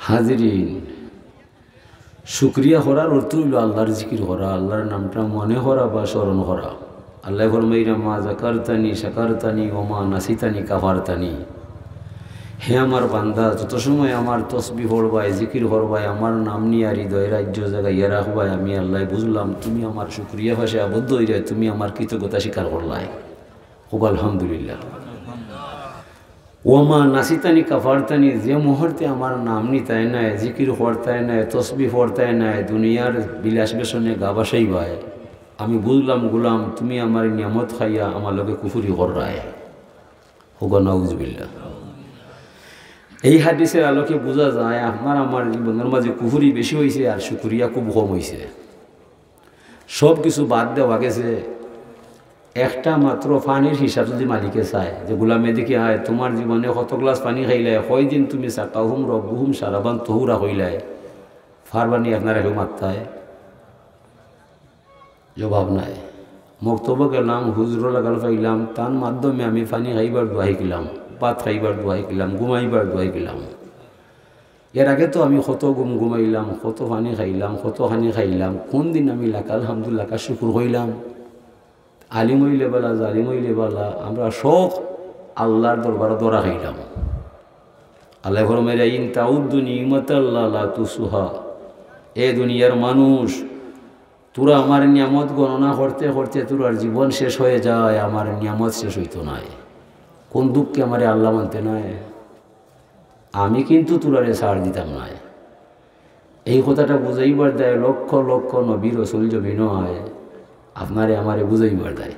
হাজিরিন, শুক্রিয়া করার অর্থ হইল আল্লাহর জিকির করা, আল্লাহর নামটা মনে করা বা স্মরণ করা। আল্লাহ ফরমাইরা মা জাকারতানি শাকারতানি ও মা নাসিতানি কাফারতানি। হে আমার বান্দা, যত সময় আমার তসবিহ পড়বাই, জিকির করবাই, আমার নাম নিয়ে হৃদয় রাজ্য জায়গায় রাখবাই, আমি আল্লাহ বুঝলাম তুমি আমার শুক্রিয়া ভাষে আবদ্ধ হইলে তুমি আমার কৃতজ্ঞতা স্বীকার করলাই। খুব আলহামদুলিল্লাহ। ওমা নাসিতানি কাফারতানি, যে মুহূর্তে আমার নাম নিতাই নাই, জিকির করতাই নাই, তসবিহ পড়তাই নাই, দুনিয়ার বিলাস বেসনে গা বাসাই ভাই, আমি বুঝলাম গুলাম তুমি আমার নিয়ামত খাইয়া আমার লোকে কুফুরি কররায়। হুক নাউজুবিল্লাহ। এই হাদিসের আলোকে বোঝা যায় আপনার আমার জীবনের মাঝে কুফুরি বেশি হয়েছে আর শুকরিয়া খুব কম হয়েছে। সব কিছু বাদ দেওয়া গেছে, একটা মাত্র পানির হিসাব যদি মালিকে চায়, যে গোলামে দেখি হয় তোমার জীবনে কত গ্লাস পানি খাইলে, কয়দিন তুমি সাকাহুম রব্বুহুম সারাবান তহুরা হইলাই, ফারবানি আপনারা কেউ মাত্তায় জবাব নাই। মক্তব্য গেলাম, হুজুর লাগাল পাইলাম, তার মাধ্যমে আমি পানি খাইবার দোয়াই গেলাম, ভাত খাইবার দোয়াই গেলাম, ঘুমাইবার দোয়াই গেলাম। এর আগে তো আমি কত ঘুমাইলাম, কত পানি খাইলাম, কত পানি খাইলাম, কোন দিন আমি লাকা আলহামদুলিল্লাহ কা শুকুর হইলাম। আলিম হইলে বেলা, জালিম হইলে বেলা, আমরা সব আল্লাহর দরবারে দরা খাইলাম। আল্লাহ ফরমাইয়া ইন তাউদ্দু নিমাতাল্লাহ লা তুসুহা, এ দুনিয়ার মানুষ, তোরা আমার নিয়ামত গণনা করতে করতে তোর জীবন শেষ হয়ে যায়, আমার নিয়ামত শেষ হইতো নাই। কোন দুঃখকে আমারে আল্লাহ মানতে নাই, আমি কিন্তু তোরারে ছাড় দিতাম নাই। এই কথাটা বুঝাইবার দেয় লক্ষ লক্ষ নবী রাসূল জমিন হয়, আপনারে আমারে বুঝাইবার দেয়।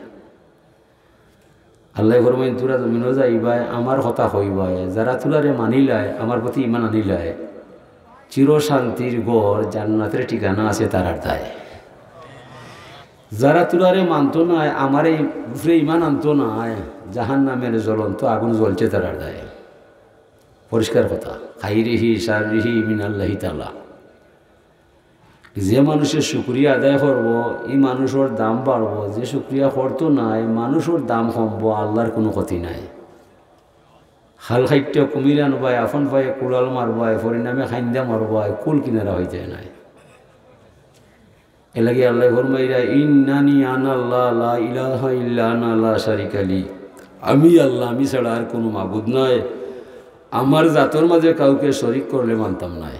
আল্লাহ ফরমাইন তোরা জমিনও যাইবাই, আমার কথা হইবাই, যারা তোরারে মানিলায়, আমার প্রতি ইমান আনিলায়, চির শান্তির গড় জান্নাতের ঠিকানা আছে তারার দায়। যারা তোরারে মানত নাই, আমার এই উপরে ইমান আনত নাই, জাহান্নামের জ্বলন্ত আগুন জ্বলছে তারার দায়। পরিষ্কার কথা। খাইরিহি শাররিহি মিনাল্লাহি তাআলা। যে মানুষের শুকরিয়া আদায় করব, এই মানুষের দাম বাড়ব, যে শুকরিয়া করতো নাই, মানুষের দাম কমব, আল্লাহর কোনো ক্ষতি নাই। খাল খাইটে কুমির আনবাই, আফন পাই কুড়াল মারবাই, পরিণামে খাইন্দা মারবাই, কুল কিনারা হয়ে যায় নাই। এলাকি আল্লাহ ফরমাইরা ইন্নানি আনাল্লাহ লা ইলাহা ইল্লা আনা লা শারিকা লি, আমি আল্লাহ, আমি ছাড়া আর কোনো মাবুদ নাই, আমার জাতর মাঝে কাউকে শরীক করলে মানতাম নাই।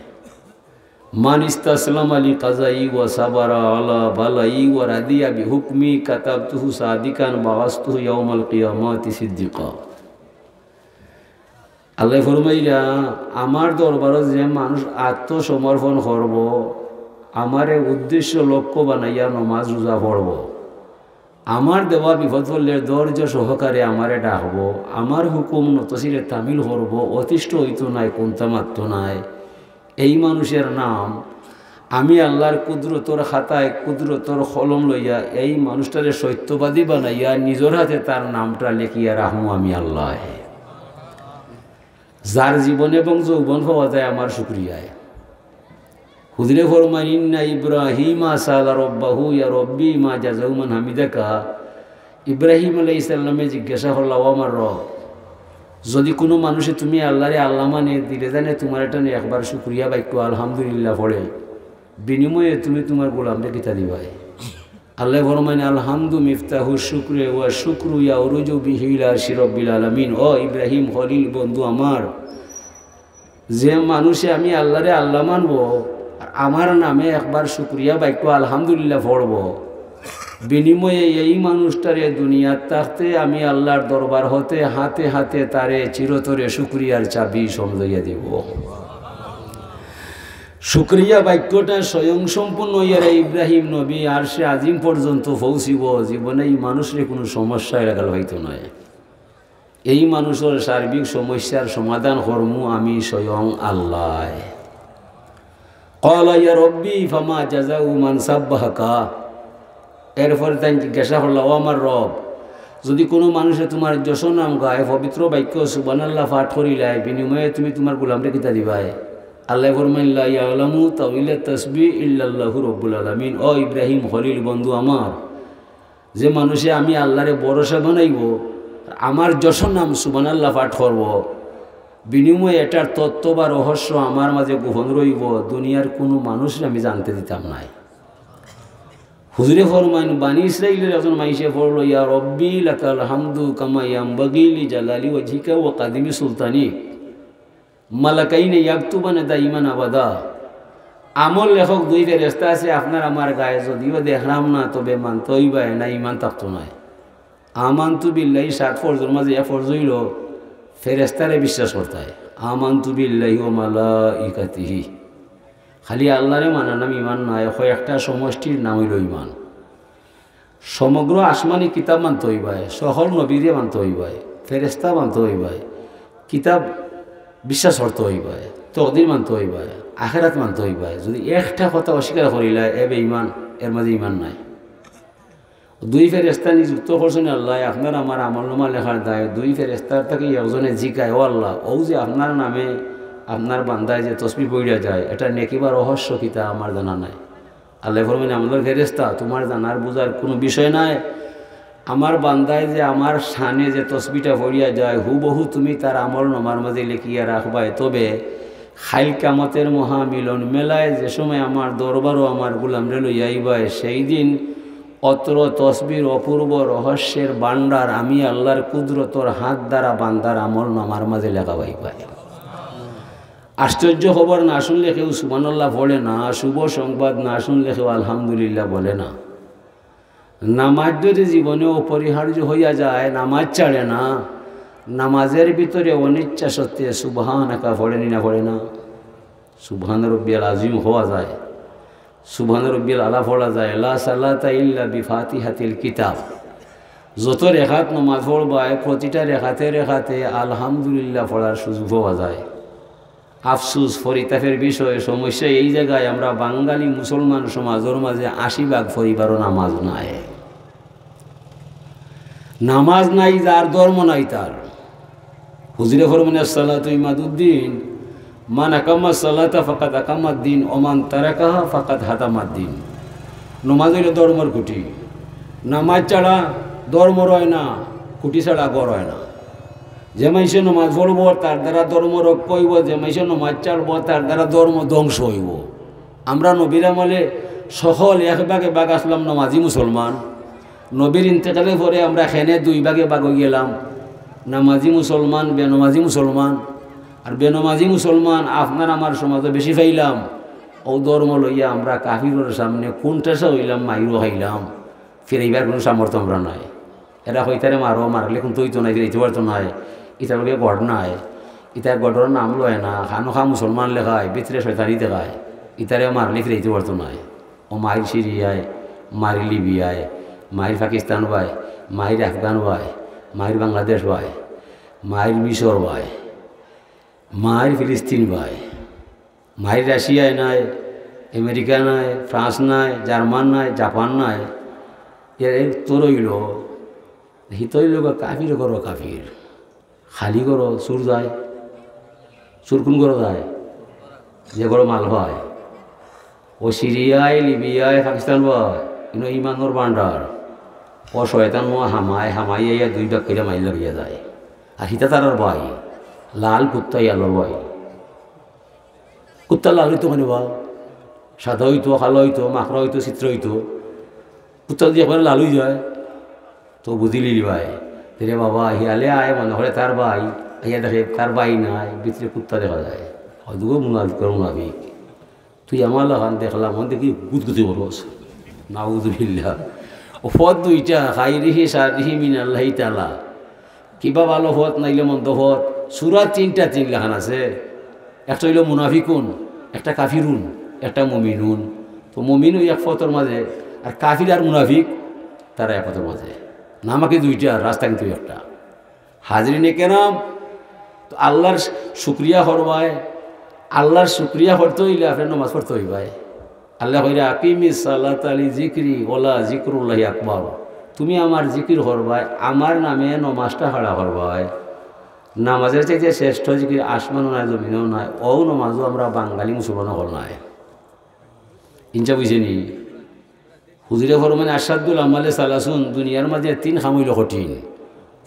মান ইস্তাসলাম আলী কাজাই ওয়া সাবারা আলা বালাই ওয়া রাদিয়া বিহুকমি কাতাবতুহু সাদিকান বাগাসতুহু ইয়াউমাল কিয়ামাতি সিদ্দিকা। আল্লাহ ফরমাইরা আমার দরবারে যে মানুষ আত্মসমর্পণ করব, আমারে উদ্দেশ্য লক্ষ্য বানাইয়া নমাজ রোজা পড়ব, আমার দেওয়া বিপদ পড়লে ধৈর্য সহকারে আমারে ডাকব, আমার হুকুম নতশিরে তামিল করব, অতিষ্ঠ হইতো নাই, কোনটা মাত্র নাই, এই মানুষের নাম আমি আল্লাহর কুদরতর খাতায় কুদরতর কলম লইয়া এই মানুষটারে সত্যবাদী বানাইয়া নিজের হাতে তার নামটা লেখিয়া রাখবো আমি আল্লাহ। যার জীবন এবং যৌবন পাওয়া যায় আমার শুকরিয়ায়। হুজুরে ফরমান ইন্না ইব্রাহিমা সালা রব্বাহু ইয়া রব্বি মা জাযাউ মান হামিদাকা। ইব্রাহিম আলাইহিস সালামে জিজ্ঞাসা করল, আমার রব, যদি কোনো মানুষে তুমি আল্লাহরে আল্লাহ মানে দিলে জানে তোমার এটা নিয়ে একবার শুকরিয়া বাক্য আলহামদুলিল্লাহ পড়ে, বিনিময়ে তুমি তোমার গোলামরে কিতা দিবাই? আল্লাহ ফরমান আলহামদু মিফতাহু শুকরে ওয়া শুকরু ইয়াউরুজু বিহি ইলা শিরব্বিল আলামিন। ও ইব্রাহিম খলিল বন্ধু আমার, যে মানুষে আমি আল্লাহরে আল্লাহ মানব, আমার নামে একবার শুকরিয়া বাক্য আলহামদুলিল্লাহ পড়ব, বিনিময়ে এই মানুষটারে দুনিয়ার থাকতে আমি আল্লাহর দরবার হতে হাতে হাতে তারে চিরতরে শুকরিয়ার চাবি সমঝাইয়া দেব। শুকরিয়া বাক্যটা স্বয়ং সম্পূর্ণ ইয়ারা ইব্রাহিম নবী আর সে আজিম পর্যন্ত পৌঁছিব, জীবনে এই মানুষের কোনো সমস্যা লাগাল হইতো নয়। এই মানুষের সার্বিক সমস্যার সমাধান কর্ম আমি স্বয়ং আল্লাহ। ক্বালা ইয়া রব্বি ফামা জাযাউ মান সাব্বাহাকা। এরপরে তাই জিজ্ঞাসা করল, ও আমার রব, যদি কোনো মানুষে তোমার যশ নাম গায়, পবিত্র বাক্য সুবহানাল্লাহ পাঠ করিলাই, বিনিময়ে তুমি তোমার গোলামরে কিতা দিবাই? আল্লাহ ফরমান লা ইয়ালামু তাওইলা তাসবিহ ইল্লাল্লাহু রাব্বুল আলামিন। ও ইব্রাহিম খলিল বন্ধু আমার, যে মানুষে আমি আল্লাহরে ভরসা বানাইব, আমার যশ নাম সুবহানাল্লাহ পাঠ করব, বিনিময়ে এটার তত্ত্ব বা রহস্য আমার মাঝে গোপন রইব, দুনিয়ার কোনো মানুষের আমি জানতে দিতাম নাই। হুজুরে ফরমান বানি ইসরাইলের একজন মাইসে পড়ল, ইয়া রব্বি লাকাল হামদু কামা ইয়ামবাগি লিজালালি ওয়াজহিকা ওয়া কাদিমি সুলতানি মালাকাইনে ইয়াকতুবানা দাইমান আবাদা। আমল লেখক দুই ফেরেশতা আছে আপনার আমার গায়ে, যদিও দেখলাম না তবে মানতই বা না, ইমান থাকতো নাই। আমানতু বিল্লাহি 7 ফরজের মাঝে এক ফরজ হইল ফেরেশতারে বিশ্বাস করতে হয়। আমানতু বিল্লাহি ওয়া মালাইকাতিহি, খালি আল্লাহরে মানা নাম ইমান নয়, একটা সমষ্টির নাম হইল ইমান। সমগ্র আসমানি কিতাব মানতে হইবায়, সকল নবীরে মানতে হইবায়, ফেরেশতা মানতে হইবায়, কিতাব বিশ্বাস করতে হইবায়, তকদির মানতে হইবায়, আখেরাত মানতে হইবায়। যদি একটা কথা অস্বীকার করিলা এবে ইমান, এর মাঝে ইমান নাই। দুই ফেরেশতা নিযুক্ত করছেন আল্লাহ আপনার আমার আমলনামা লেখার দায়। দুই ফেরেশতার থেকে একজনে জিকায়, ও আল্লাহ, ও যে আপনার নামে আপনার বান্দায় যে তসবিহ পড়িয়া যায়, এটা নেকি বা রহস্য কিতা আমার জানা নাই। আল্লাহ ফরমানে আমাদের ফেরেশতা তোমার জানার বোঝার কোনো বিষয় নাই। আমার বান্দায় যে আমার শানে যে তসবিটা পড়িয়া যায় হুবহু তুমি তার আমলনামার মাঝে লিখিয়া রাখবাই। তবে খাইল কামতের মহামিলন মেলায় যে সময় আমার দরবারও আমার গুলামরে লইয়া আইবায়, সেই দিন অত্র তসবির অপূর্ব রহস্যের বান্ডার আমি আল্লাহর কুদরতর হাত দ্বারা বান্দার আমলনামার মাঝে লেখাবাই পাই। আশ্চর্য খবর না শুনলে কেউ সুবহানাল্লাহ পড়ে না, শুভ সংবাদ না শুনলে কেউ আলহামদুলিল্লাহ বলে না। নামাজ যদি জীবনে অপরিহার্য হইয়া যায়, নামাজ ছাড়ে না, নামাজের ভিতরে অনিচ্ছা সত্ত্বে সুবহানাকা পড়েনি না পড়ে না? সুবহান রব্বিয়াল আযীম হওয়া যায়, সুবহান রব্বিয়াল আলা পড়া যায়। লা সালাতা ইল্লা বিফাতিহাতিল কিতাব। যত রেখাত নামাজ পড়বায় প্রতিটা রেখাতে রেখাতে আলহামদুলিল্লাহ পড়ার সুযোগ পাওয়া যায়। আফসুস ফরিতাফের বিষয়ে সমস্যা এই জায়গায় আমরা বাঙালি মুসলমান সমাজের মাঝে 80% পরিবারও নামাজ নাই। নামাজ নাই যার ধর্ম নাই তার। হুজুরে ফরমানে সালাতু ইমাদুদ্দিন, মান আকামা সালাতা ফাকাদ আকামাদ্দিন ওয়া মান তারাকাহা ফাকাদ হাতামাদ্দিন। নামাজ হইল ধর্মর খুঁটি। নামাজ ছাড়া ধর্ম রয় না, খুঁটি ছাড়া গড় হয় না। যে মাইসে নমাজ পড়ব তার দ্বারা ধর্ম রক্ষা হইব, যে মাইসে নমাজ ছাড়ব তার দ্বারা ধর্ম ধ্বংস হইব। আমরা নবীর আমলে সকল এক ভাগে ভাগ আসলাম নমাজি মুসলমান। নবীর ইন্তেকালের পরে আমরা খেনে 2 ভাগে ভাগ হয়ে গেলাম, নামাজি মুসলমান, বেনমাজি মুসলমান। আর বেনমাজি মুসলমান আপনার আমার সমাজে বেশি পাইলাম। ও ধর্ম লইয়া আমরা কাফিরের সামনে কোনটাসা হইলাম, মাইরও খাইলাম। ফিরাইবার কোনো সামর্থ্য আমরা নাই। এরা হইতারে মারলে কিন্তু হইতো নাই, ফিরাইতে পারতো নাই। ইটার লোকে গড় নাই, ইটার গড়ের নাম লয় না, খানো খা মুসলমান লেখায়, ভিতরে শয়তানি দেখায়। ইটারে মারলে ফিরাইতে পারতো নাই। ও মাইর সিরিয়ায়, মাইর লিবিয়ায়, মাইর পাকিস্তান ভাই, মাইর আফগান ভাই, মাইর বাংলাদেশ ভাই, মাইর মিশর ভাই, মাইর ফিলিস্তিন ভাই, মাইর রাশিয়ায় নাই, আমেরিকা নাই, ফ্রান্স নাই, জার্মান নাই, জাপান নাই। এর তোর হইল হিতইল কাফির করো, কাফির খালি করো, সুর যায়। সুর কোন করো যায়? যে করো মাল হয়। ও সিরিয়ায়, লিবিয়ায়, পাকিস্তান ভাই, কিন্তু ইমানোর বান্ডার। ও শয়তান হামাইয়া 2 ভাগ করে মাইল লাগিয়ে যায়। আর হিতা তারার ভাই লাল কুত্তা, ইয়ালোর ভাই। কুত্তা লাল হইতো মানে বা সাদা হইতো, কালো হইতো, মাখরা হইতো, চিত্র হইতো। কুত্তা দিয়ে একবারে লাল হয়ে যায় তো বুঝিলি ভাই। রে বাবা হিয়ালে আয় মনে করে তার ভাই, হিয়া দেখে তার ভাই নাই, ভিতরে কুত্তা দেখা যায়। হয়তো মুনাফিক তুই আমার লাগান দেখলাম, দেখি গুদগুতি করস নাউযুবিল্লাহ। ও ফত 2টা, খাইরিহি সারিহি মিনাল্লাহি তাআলা। কিবা ভালো ফত নাইলে মন্দ ফত। সূরা 3টা 3 লেখান আছে। একটা হইল মুনাফিকুন, একটা কাফিরুন, একটা মুমিনুন। তো মুমিন ওই এক ফতর মাঝে, আর কাফির আর মুনাফিক তারা এক ফতর মাঝে। নামাকে 2টা, রাস্তা কিন্তু একটা। হাজরিনে কেরাম, তো আল্লাহর শুক্রিয়া করবায়, আল্লাহর শুক্রিয়া করতে হইলে আপনার নামাজ পড়তে হইবাই। আল্লাহ কইরা আকিমিস সালাতা লিযিকরি ওয়ালা যিকরুল্লাহি আকবার। তুমি আমার জিকির করবাই, আমার নামে নমাজটা হারা করবাই। নামাজের চাইতে শ্রেষ্ঠ জিকির আসমানও নাই, জমিনও নাই। ও নমাজও আমরা বাঙালি মুসলমানও হল নাই। ইনচা বুঝেনি? হুজুরে ফরমানে আশাদুল আমালে সালাসুন। দুনিয়ার মাঝে 3 খাম হইল কঠিন।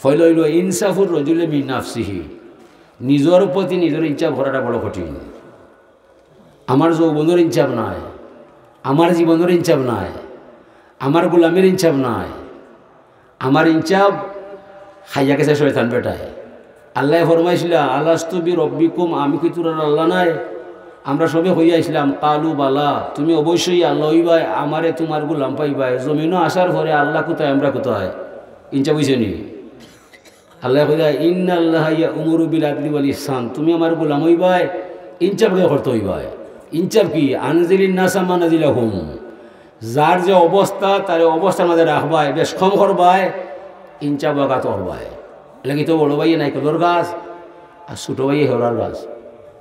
ফয়ল হইল ইনসাফুর রজুলে মিন নাফসিহি নিজের প্রতি নিজের ইনসাফ করাটা বড় কঠিন। আমার যৌবনের ইনসাফ নাই, আমার জীবনের ইনসাফ নাই, আমার গোলামের ইনসাফ নাই, আমার ইনসাফ খাইয়া গেছে শয়তান বেটায়। আল্লাহ ফরমাইছিল আলাস্তু বি রব্বিকুম, আমি কি তোর আল্লাহ নাই? আমরা সবে হইয়া আসলাম কালু বালা, তুমি অবশ্যই আল্লাহ হইবাই, আমারে তোমার গোলাম পাইবাই। জমিনও আসার পরে আল্লাহ কোথায় আমরা কোথায়? ইনসাফ হইছে নি? আল্লাহ কইলা ইন্না আল্লাহ ইয়া'মুরু বিল আদলি ওয়াল ইহসান, তুমি আমার গোলাম হইবাই, ইনসাফ করতে হইবাই। ইনসাফ কি? আনজিলিন নাসা মানাজিলাহুম, যার যে অবস্থা তার অবস্থার মাঝে রাখবাই, বেশ কম করবাই, ইনসাফ বাগাত করবাই। লাগে তো বড় ভাইয়ে নাইকলর গাছ আর ছোটো ভাইয়ে হেরার গাছ,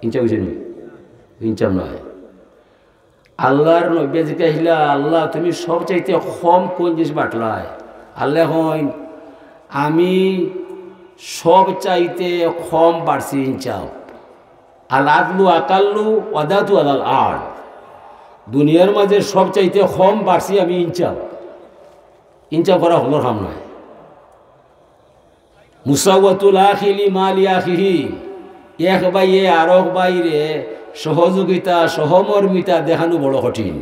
ইনসাফ হইছে নি? ইনসাফ নয়। আল্লাহর নবী জিজ্ঞাসা, আল্লাহ তুমি সবচাইতে কম কোন জিনিস বাটলায়? আল্লাহ হইন আমি সব চাইতে কম বাড়ছি ইনসাফ। আল আদলু আকাল্লু ওয়াদাতু আলাল আর্দ, দুনিয়ার মাঝে সব চাইতে কম বাড়ছি আমি ইনসাফ। ইনসাফ করা হলোর কাম নয়। মুসাওয়াতুল আখিলি মালি আখিহি, এক বাইয়ে আরেক বাইরে সহযোগিতা সহমর্মিতা দেখানো বড় কঠিন।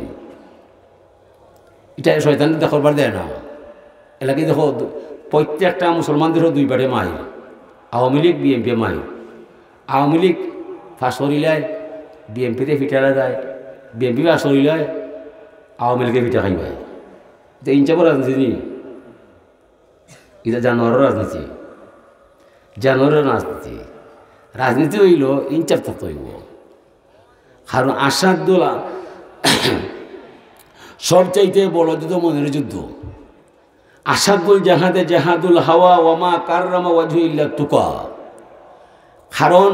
এটা শয়তান দেখবার দেয় না। এলাকায় দেখো প্রত্যেকটা মুসলমানদেরও দুই পাটে mile, Awami League BNP mile. Awami League ফাঁস করিলায় বিএনপিতে ফিটা লাগায়, বিএনপি ফাঁস করিলায় আওয়ামী লীগে ফিটা খাইবায়। এটা ইনসাফের রাজনীতি নি, এটা জানোয়ারের রাজনীতি। জানোয়ারের রাজনীতি, রাজনীতি হইল ইনসাফ থাকতে হইব। কারণ আসাদুল সবচাইতে বড় যুদ্ধ মনের যুদ্ধ। আসাদুল জাহাদে জাহাদুল হাওয়া ওয়ামা কাররামা ওয়াজহু ইল্লা তুকা। কারণ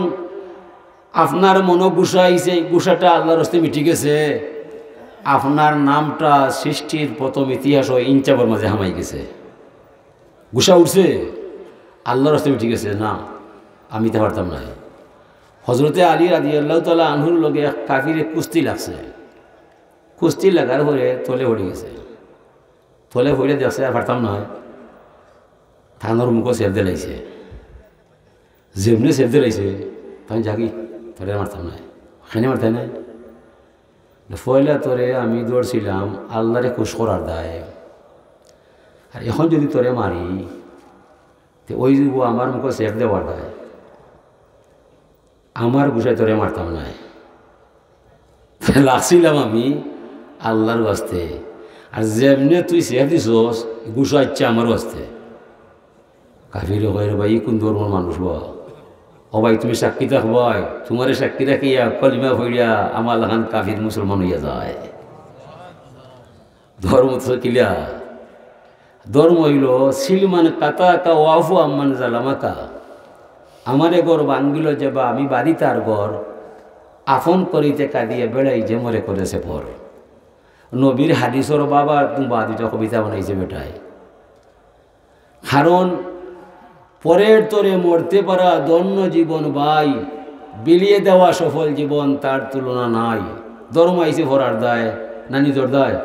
আপনার মনো গুসা আইছে, গুসাটা আল্লাহর হস্তে মিটি গেছে। আপনার নামটা সৃষ্টির প্রথম ইতিহাস ইনসাফের মাঝে হামাই গেছে। গুসা উঠছে, আল্লাহর হস্তে মিটি গেছে, না আমি তো পারতাম না। হজরতে আলী রাদিয়াল্লাহু তাআলা আনহুর লগে এক কাফিরে কুস্তি লাগছে। কুস্তি লাগার পরে তলে পড়ে গেছে। তলে পড়ে দেখছে আর পারতাম নয়, থানোর মুখও সেফ দিলাইছে। যেমনি সেফ দিলাইছে তাই জাগি তোরে মারতাম নাই, খাইনে মারতাই নাই। ফয়লা তোরে আমি দৌড়ছিলাম আল্লাহরে খুশ করার দায়। আর এখন যদি তোরে মারি তো ওই আমার মুখে সেফ দেওয়ার দায়। আমার গুসায় তোরে মারতাম নাই, লাগছিলাম আমি আল্লাহর বাস্তে। আর যেমনি তুই সেফ দিছস গুসা ইচ্ছা আমার বাস্তে। কাফির হয় ভাই কোন ধর্মের মানুষ বা ও ভাই তুমি সাক্ষী থাকবাই, তোমার সাক্ষী রাখিয়া কলিমা ভরিয়া আমার লাগান কাফির মুসলমান হইয়া যায়। ধর্ম তো কিলা ধর্ম হইল সিলমান কাতা কা ওয়াফু আম্মান জালামাকা। আমার গড় বাঙ্গিল যে বা আমি বাড়ি তার গড় আফন করিতে কাঁদিয়ে বেড়াই যে মরে করেছে পর। নবীর হাদিসর বাবা বা দুটা কবিতা বানাইছে বেটায়। কারণ পরের তরে মরতে পারা দন্য জীবন ভাই, বিলিয়ে দেওয়া সফল জীবন তার তুলনা নাই। ধর্ম আইসে ভরার দায় না নিজের দায়?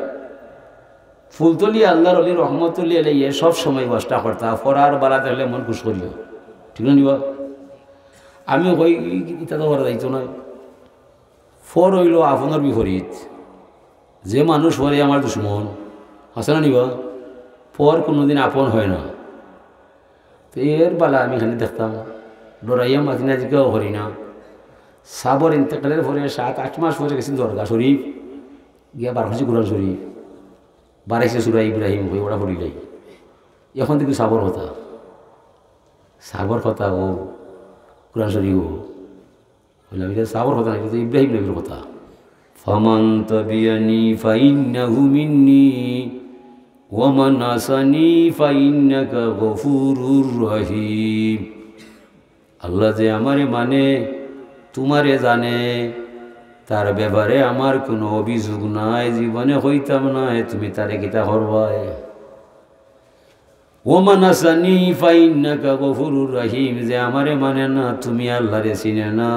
ফুলতলি আল্লাহর অলি রহমতুল্লি আলাইহি সব সময় বাসটা করতা ফরার বাড়াতে হলে মন খুশ করিও, ঠিক না নিবা? আমি কই ইটা তো করা যাইতো নয়। ফর হইল আপনার বিপরীত। যে মানুষ পরে আমার দুশ্মন, আছে না নিবা? পর কোনোদিন আপন হয় না। তো এর বালা আমি খালি দেখতাম ডরাইয়া মাঝিনা জিজ্ঞাও করি না। সাবর ইন্তেকালের পরে 7-8 মাস পরে গেছি দরগা শরীফ গিয়া বারখাছি কোরআন শরীফ বারাইছে সুরা ইব্রাহিম হয়ে ওরা পড়িলাই। এখন দেখি সাবর কথা, সাবর কথা ও কোরআন শরীফ বললাম এটা সাবর কথা নাই, তো ইব্রাহিম নবীর কথা। ফামান তাবিয়ানি ফাইন্নাহু মিন্নি ওয়ামান আসানি ফাইন্নাকা গফুরুর রহিম। আল্লাহ যে আমারে মানে তোমারে জানে, তার ব্যাপারে আমার কোনো অভিযোগ নাই, জীবনে হইতাম না তুমি তারে কিতা করবাই। ওমান আসানি ফাইন্নাকা গফুরুর রহিম, যে আমারে মানে না তুমি আল্লাহরে চিনে না,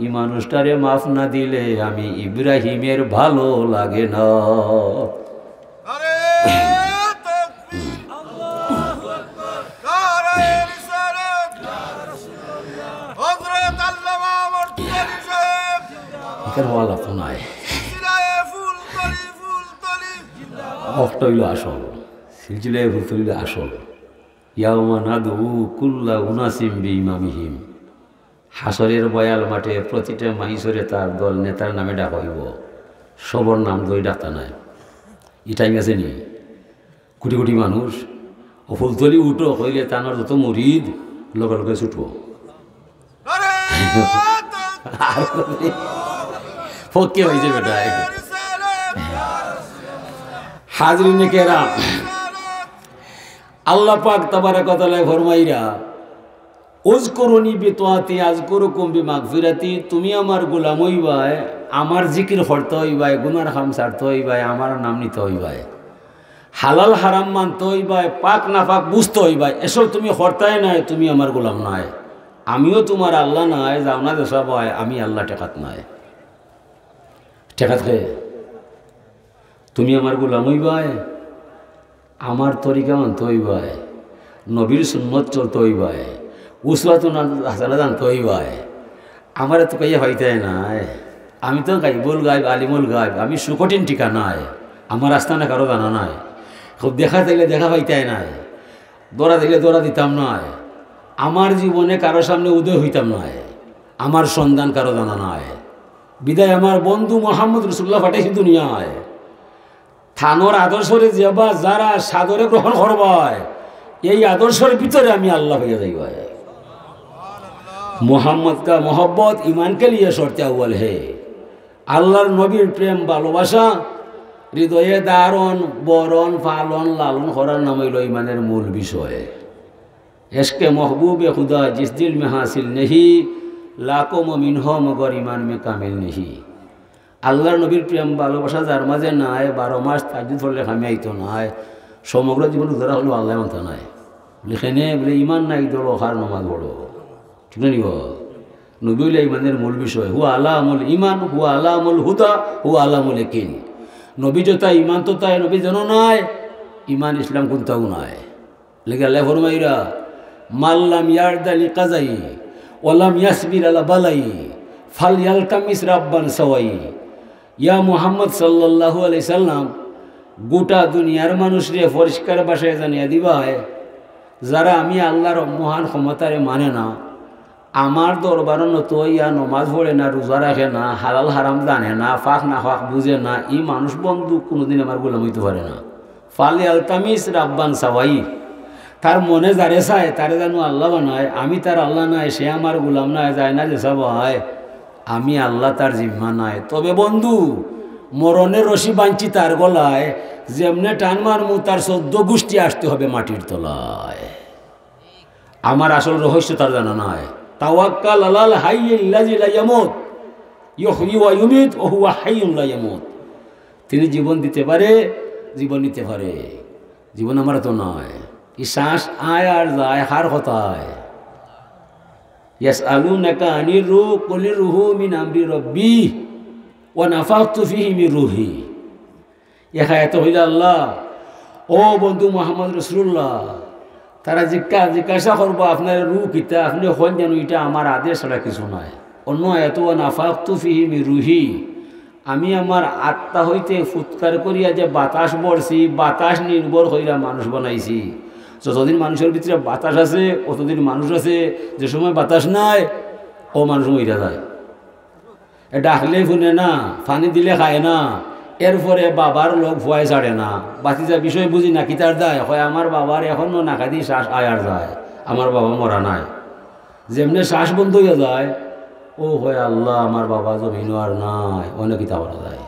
এই মানুষটারে মাফ না দিলে আমি ইব্রাহিমের ভালো লাগে না। এর হওয়া লাগতো নাই। অফটা হইল আসল, সিলসিলায় ভুল হইল আসল। ইয়াউমা নাদউ কুল্লা উনাসিম বিইমামিহিম। হাসরের বয়াল মাঠে প্রতিটা মাইসরে তার দল নেতার নামে ডাক হইব, সবর নাম ধরে ডাক্তার নাই। এটাই গেছে নি কোটি কোটি মানুষ ও ফুলতলি উঠো হইলে তানোর যত মরিদ লগে লগে ছুটব। ফকে হয়েছে বেটায়। হাজরিনে কেরাম, আল্লাহ পাক তাবারাক ওয়া তাআলা ফরমাইরা উযকুরুনি বিতাআতি আযকুরুকুম বিমাগফিরাতি। তুমি আমার গোলাম হইবাই, আমার জিকির করতে হইবাই, গুনার খাম ছাড়তে হইবাই, আমার নাম নিতে হইবাই, হালাল হারাম মানতে হইবাই, পাক না পাক বুঝতে হইবাই। এসব তুমি করতাই নাই, তুমি আমার গোলাম নাই। আমিও তোমার আল্লাহ নাই, যাও না দেশা ভাই, আমি আল্লাহ টেকাত নাই। টেকাত খে তুমি আমার গোলাম হইবাই, আমার তরিকা মানতে হইবাই, নবীর সুন্নত চলতে হইবাই, উসওয়াতুন হাসানা জানতে হইবাই। আমার তো কাইয়া হইতে নাই, আমি তো গাইবুল গাইব আলিমুল গাইব, আমি সুকঠিন টিকা নাই, আমার আস্থানা কারো জানা নাই। খুব দেখা দিলে দেখা পাইতাই নাই, দৌড়া দিলে দৌড়া দিতাম নাই, আমার জীবনে কারো সামনে উদয় হইতাম নাই, আমার সন্ধান কারো জানা নাই। বিদায় আমার বন্ধু মোহাম্মদ রসুল্লাহ ফাটাইছি দুনিয়ায়। থানোর আদর্শরে যাবা যারা সাদরে গ্রহণ করবায়, এই আদর্শের ভিতরে আমি আল্লাহ হইয়া যাইবাই। মোহাম্মদ কা মোহব্বত ইমান কে লিয়ে শর্তে আউয়াল হে। আল্লাহর নবীর প্রেম ভালোবাসা হৃদয়ে দারণ বরণ পালন লালন করার নাম হইল ইমানের মূল বিষয়। এশকে महबूब खुदा जिस दिल में हासिल नहीं लाखों मोमिन हो मगर ईमान में कामिल नहीं। আল্লাহর নবীর প্রেম ভালোবাসা যার মাঝে নাই, 12 মাস তাহাজ্জুদ পড়লে খামি আইতো নাই, সমগ্র জীবন উদারা হলো আল্লাহ মানতে নাই। লিখেনে বলে ইমান নাই দৌড়ো হার নমাজ পড়ো, ঠিক না? নিব নবী হইলে ইমানের মূল বিষয়। হুয়া আলামুল ইমান, হুয়া আলামুল হুদা, হুয়া আলামুল ইয়াকিন। নবী যতা ইমান তো তাই নবী যেন নাই, ইমান ইসলাম কোনটাও নাই। লেগে আল্লাহ ফরমাইরা মাল্লাম ইয়ারদা লিকাজাই ওয়ালাম ইয়াসবির আলা বালাই ফালইয়ালতামিস রাব্বান সাওয়াই। ইয়া মুহাম্মদ সাল্লাল্লাহু আলাইহি সাল্লাম, গোটা দুনিয়ার মানুষরে পরিষ্কার ভাষায় জানিয়ে দিবাই, যারা আমি আল্লাহর মহান ক্ষমতারে মানে না, আমার দরবারও নত ইয়া নমাজ পড়ে না, রোজা রাখে না, হালাল হারাম জানে না, ফাঁক না ফাঁক বুঝে না, এই মানুষ বন্ধু কোনোদিন আমার গোলাম হইতে পারে না। ফালইয়ালতামিস রাব্বান সাওয়াই, তার মনে যারে চায় তারে জানো আল্লাহ বানায়, আমি তার আল্লাহ নাই, সে আমার গোলাম নাই, যায় না যে সব হয় আমি আল্লাহ তার জিম্মা নাই। তবে বন্ধু মরণের রশি বাঁধছি তার গলায়, যেমনে টান মারমু তার 14 গোষ্ঠী আসতে হবে মাটির তলায়। আমার আসল রহস্য তার জানা নাই। তাওয়াক্কাল আলাল হাইয়্যিল্লাযী লা ইয়ামুত ইউহয়ি ওয়া ইউমীত ওয়া হুয়া হাইয়্যুন লা ইয়ামুত। তিনি জীবন দিতে পারে, জীবন নিতে পারে, জীবন আমার তো নয়। এই শ্বাস আয় আর যায় হার কথায়। ইয়াসআলুনাকা আনির রূহ কুলির রূহু মিন আমরি রাব্বি ওয়া নাফাখতু ফীহি মির রূহি। এত হইল আল্লাহ ও বন্ধু মুহাম্মদ রাসূলুল্লাহ, তারা জিজ্ঞাসা করবো আপনার রূহ কিতা, আপনি হন যেন এটা আমার আদেশ ছাড়া কিছু নয়। অন্য এত ওয়া নাফাখতু ফীহি মির রূহি, আমি আমার আত্মা হইতে ফুৎকার করিয়া যে বাতাস বলছি, বাতাস নির্ভর হইয়া মানুষ বানাইছি। যতদিন মানুষের ভিতরে বাতাস আছে অতদিন মানুষ আছে, যে সময় বাতাস নাই ও মানুষ মইরা যায়। ডাকলে শুনে না, পানি দিলে খায় না, এরপরে বাবার লোক ভয় ছাড়ে না। বাতিজা বিষয় বুঝি না কিতার দেয়, হয় আমার বাবার এখনও নাকা দিয়ে শ্বাস আয়ার যায়, আমার বাবা মরা নাই। যেমনি শ্বাস বন্ধ হয়ে যায়, ও হয় আল্লাহ আমার বাবা জমিন আর নাই, অনেক কিতা করা যায়।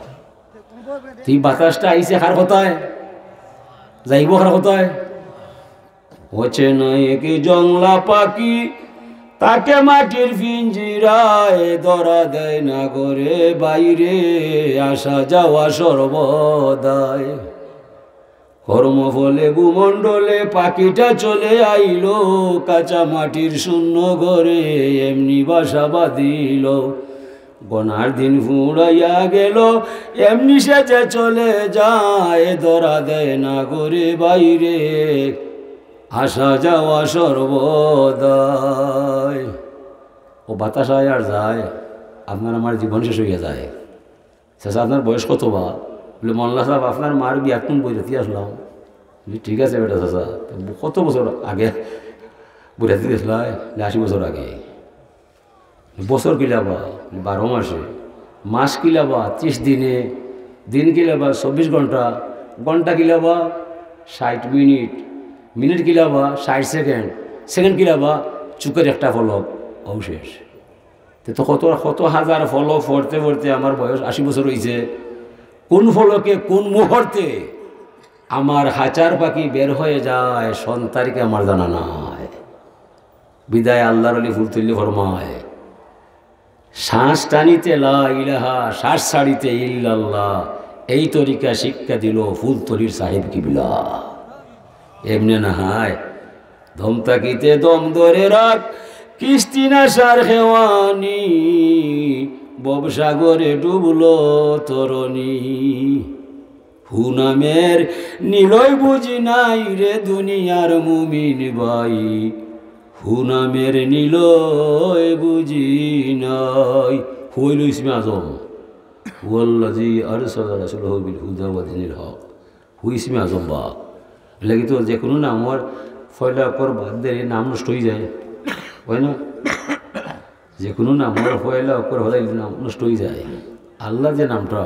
তুই বাতাসটা আইসে খার কথায়, যাইব খার কথায়। হচ্ছে না কি জংলা পাখি, তাকে মাটির পিঞ্জিরায় ধরা দেয় না করে বাইরে, আসা যাওয়া সর্বদাই। কর্মফলে ভূমণ্ডলে পাখিটা চলে আইলো, কাঁচা মাটির শূন্য ঘরে এমনি বাসা বাঁধিল। গনার দিন ফুড়াইয়া গেল, এমনি সে যে চলে যায়, ধরা দেয় না করে বাইরে, আসা যাওয়া সর্বদাই। ও বাতাস আয় আর যায়, আপনার আমার জীবন শেষ হইয়া যায়। চাচা আপনার বয়স কত বা? বলে মোল্লা সাহেব আপনার মার বিয়াত কোন বইরাতি আসলাম। ঠিক আছে বেটা চাচা, কত বছর আগে বইরাতি গেছিলাম? 80 বছর আগে। বছর কিলাবা? 12 মাসে। মাস কিলাবা? 30 দিনে। দিন কিলাবা? 24 ঘন্টা। ঘন্টা কিলাবা? 60 মিনিট। মিনিট কিলাবা? 60 সেকেন্ড। সেকেন্ড কিলাবা? চুকের একটা ফলক অবশেষ। তো কত কত হাজার ফলক পড়তে পড়তে আমার বয়স 80 বছর হয়েছে। কোন ফলকে কোন মুহূর্তে আমার হাজার পাখি বের হয়ে যায় সন্তারিকে আমার জানা নাই। বিদায় আল্লাহর আলী ফুল তুল্লি ফরমায়, শ্বাস টানিতে লা ইলাহা, শ্বাস ছাড়িতে ইল্লাল্লাহ, এই তরিকা শিক্ষা দিল ফুলতলির সাহেব কিবলা। এমনি না হায় দম তাকিতে দম ধরে রাখ, কিস্তি না সার খেওয়ানি, ববসাগরে ডুবলো তরণী। হুনামের নীলয় বুঝি নাই রে দুনিয়ার মুমিন ভাই, হুনামের নীলয় বুঝি নাই। হইল ইসমে আজম ওয়াল্লাযী আরসালা রাসূলাহু বিল হুদা ওয়া দীনিল হক। হুই ইসমে আজম বা লাগি তো যে কোনো নাম আমার ফয়লা কর বাদ দিয়ে নাম নষ্ট হয়ে যায়, হয় না? যে কোনো নাম আমার ফয়লা অক্ষর হলাই নাম নষ্ট হয়ে যায়। আল্লাহ যে নামটা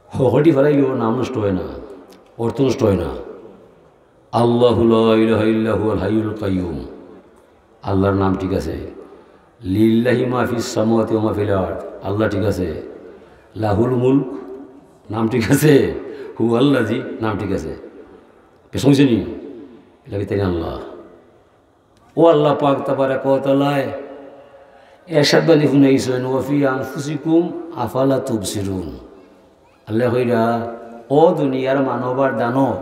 হকটি ফেলাইলেও নাম নষ্ট হয় না, অর্থ নষ্ট হয় না। আল্লাহু লা ইলাহা ইল্লা হুয়াল হাইয়ুল কাইয়্যুম, আল্লাহর নাম ঠিক আছে। লিল্লাহি মা ফিস সামাওয়াতি ওয়া মা ফিল আরদ, আল্লাহ ঠিক আছে। লাহুল মুলক নাম ঠিক আছে। হুয়াল্লাযী নাম ঠিক আছে। পেছনছে নি লাগে তাই আল্লাহ। ও আল্লাহ পাক তাবারাকা ওয়া তাআলা এরশাদ বাণী শুনাইছেন, ওয়া ফি আনফুসিকুম আফালা তুবসিরুন। আল্লাহ কইরা, ও দুনিয়ার মানবার দানব,